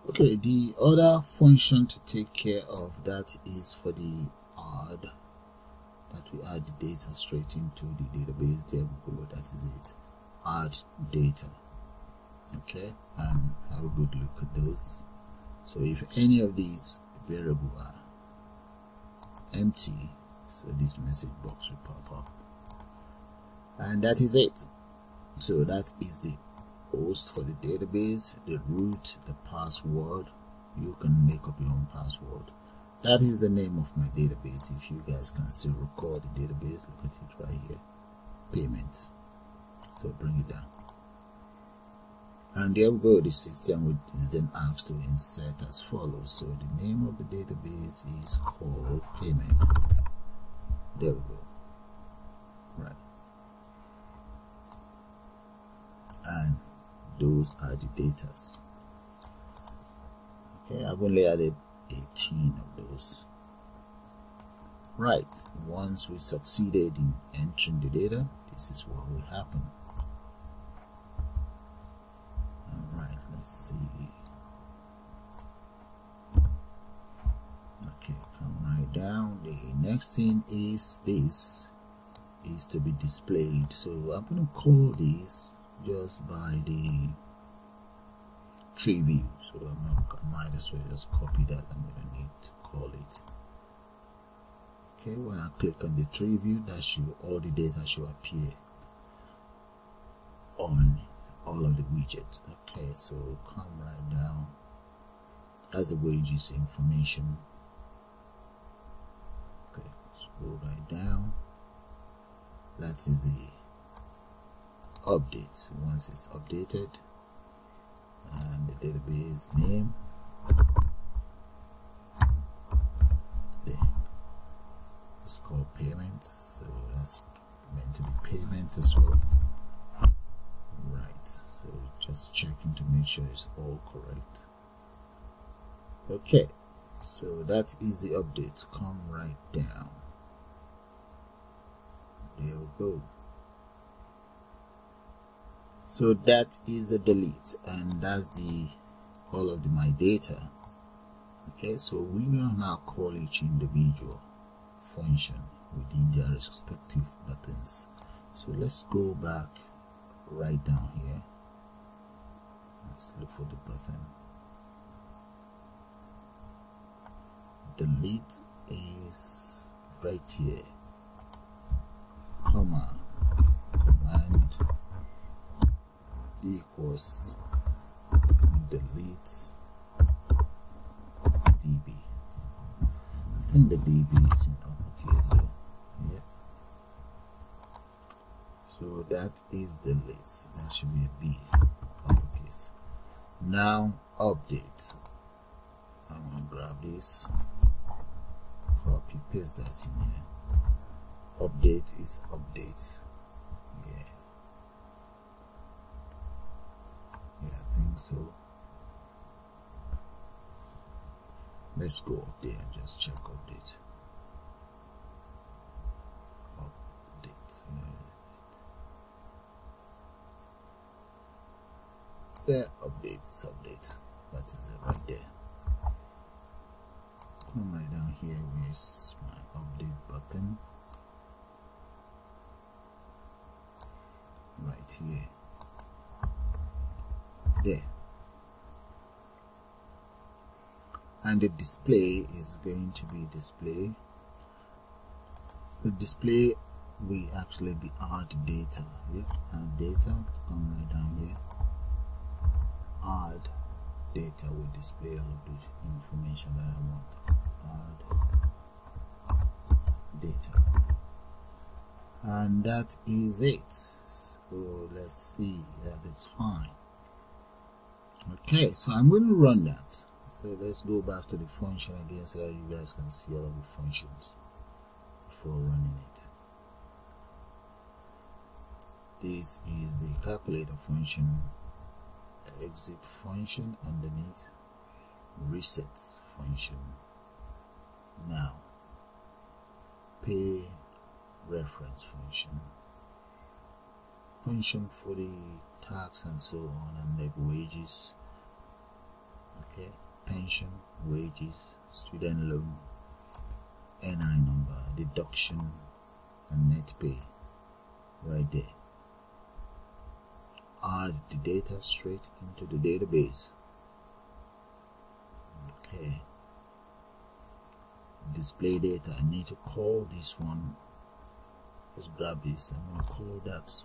Speaker 1: Okay, the other function to take care of that is for the add, that we add the data straight into the database. There we go. That is it. Add data. Okay, and have a good look at those. So if any of these variables are empty, so this message box will pop up. And that is it. So that is the host for the database, the root, the password. You can make up your own password. That is the name of my database. If you guys can still record the database, look at it right here, payments. So bring it down, and there we go. The system is then asked to insert as follows. So the name of the database is called payment. There we go. Right, and those are the datas. Okay, I've only added 18 of those. Right, once we succeeded in entering the data, this is what will happen. Alright, let's see. Okay, come right down. The next thing is this is to be displayed. So I'm going to call this just by the Treeview. So I might as well just copy that. I'm going to need to call it. Okay, when I click on the Treeview, that should, all the data should appear on all of the widgets. Okay, so come right down. That's the wages information. Okay, scroll right down. That is the updates. Once it's updated, and the database name there, it's called payments, so that's meant to be payment as well. Right, so just checking to make sure it's all correct. Okay, so that is the update. Come right down. There we go. So that is the delete, and that's the all of my data. Okay, so we're gonna now call each individual function within their respective buttons. So let's go back right down here. Let's look for the button. Delete is right here, comma, command equals delete db. I think the db is in uppercase though. Yeah. So that is delete. That should be a B, uppercase. Now update. I'm gonna grab this, copy paste that in here. Update is update. Yeah, I think so. Let's go up there and just check update. There, update is update. That is it right there. Come right down here. Where's my update button? Right here. There. And the display is going to be display. The display we actually be add data. Yeah, add data. Come right down here. Add data will display all of the information that I want. Add data, and that is it. So let's see that it's fine. Okay, so I'm going to run that. So let's go back to the function again so that you guys can see all of the functions before running it. This is the calculator function, exit function underneath, reset function. Now pay reference function, function for the tax and so on, and like wages. Okay, pension, wages, student loan, NI number, deduction, and net pay right there. Add the data straight into the database. Okay, display data. I need to call this one let's grab this. I'm going to call that.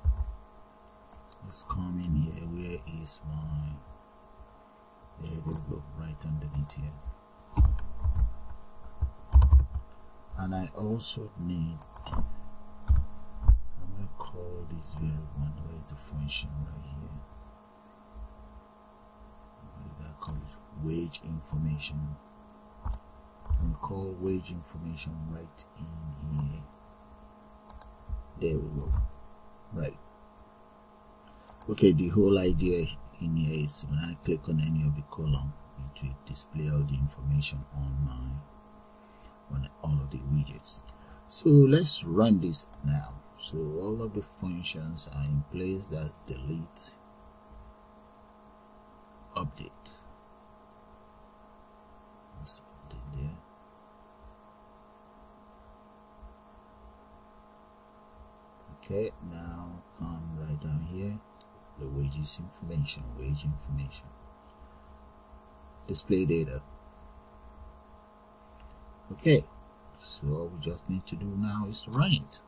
Speaker 1: Let's come in here. Where is my, there we go, right underneath here. And I also need, I'm going to call this variable one. Where is the function right here? What did I call it? Wage information. I'm call wage information right in here. There we go. Right. Okay, the whole idea in here is when I click on any of the column, it will display all the information on all of the widgets. So let's run this now. So all of the functions are in place. That's delete, update. Let's update there. Okay, now come right down here, the wages information, wage information, display data. Okay, so all we just need to do now is to run it.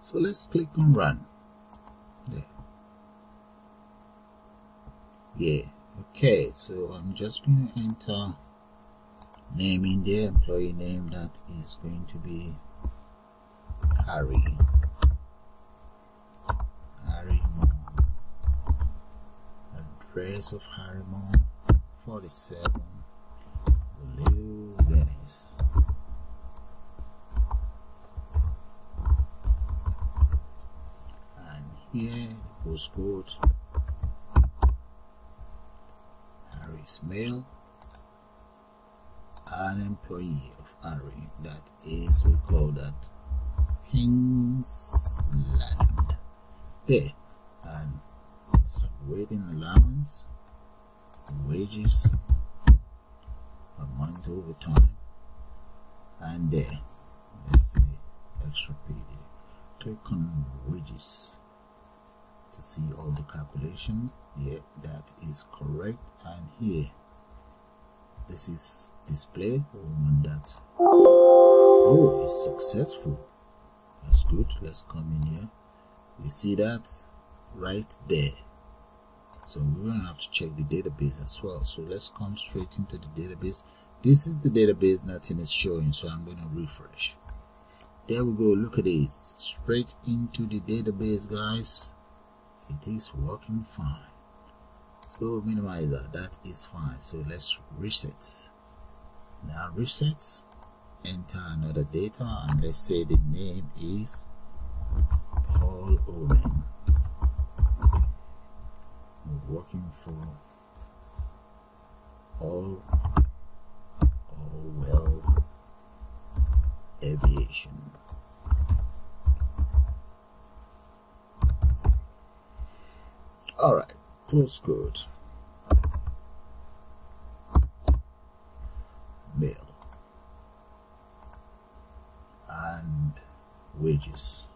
Speaker 1: So let's click on run. There. Yeah, okay, so I'm just going to enter name in there, employee name, that is going to be Harry Mo. Address of Harry Mo, 47 Little Venice. And here the postcode, Harry's male, an employee of Harry, that is, we call that Kingsland. There. And it's waiting allowance, wages, a month overtime, and there, let's say extra pay there. Click on wages to see all the calculation. Yeah, that is correct. And here, this is display. We want that. Oh, it's successful. That's good. Let's come in here. You see that right there. So we're going to have to check the database as well. So let's come straight into the database. This is the database, nothing is showing, so I'm going to refresh. There we go. Look at it, straight into the database, guys. It is working fine. So minimize that. That is fine. So let's reset. Now reset, enter another data, and let's say the name is Paul Owen. We're working for Allwell Aviation. All right, postcode, mail, and wages.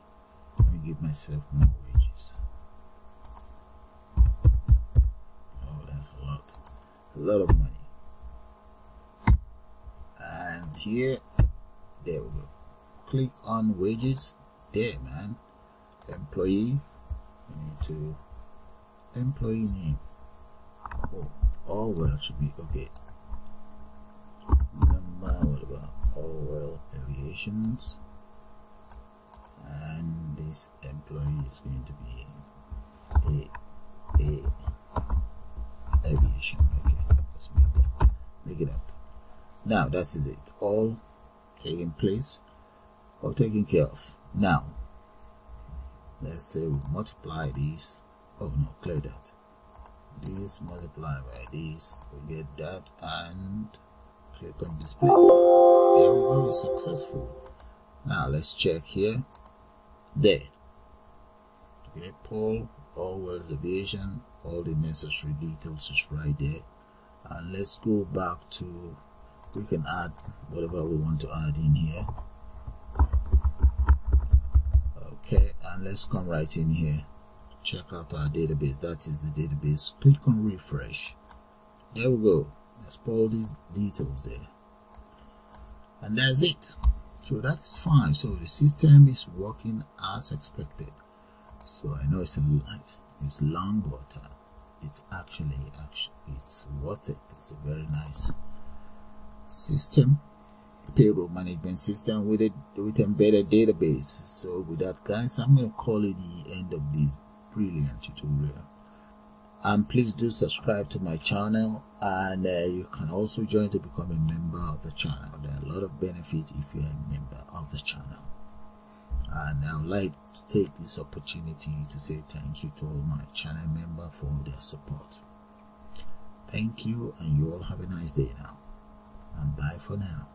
Speaker 1: Let me give myself more wages. Oh, that's a lot of money. And here, there we go. Click on wages. There, man. Employee. We need to employee name. Oh, Allwell should be okay. Number, what about Allwell Aviations? And this employee is going to be a aviation. Okay, let's make it up. Now that is it, all taking place, all taken care of. Now let's say we multiply these. Oh no, clear that. This multiply by this, we get that, and click on display. There we go, successful. Now let's check here. There. Okay, Paul Allwell's Aviation, all the necessary details is right there. And let's go back to, we can add whatever we want to add in here. Okay, and let's come right in here. Check out our database. That is the database. Click on refresh. There we go. Let's put all these details there. And that's it. So that is fine. So the system is working as expected. So I know it's long, but it's actually it's worth it. It's a very nice system, payroll management system with embedded database. So with that, guys, I'm going to call it the end of this brilliant tutorial. And please do subscribe to my channel, and you can also join to become a member of the channel. There are a lot of benefits if you are a member of the channel. And I would like to take this opportunity to say thank you to all my channel members for their support. Thank you, and you all have a nice day now, and bye for now.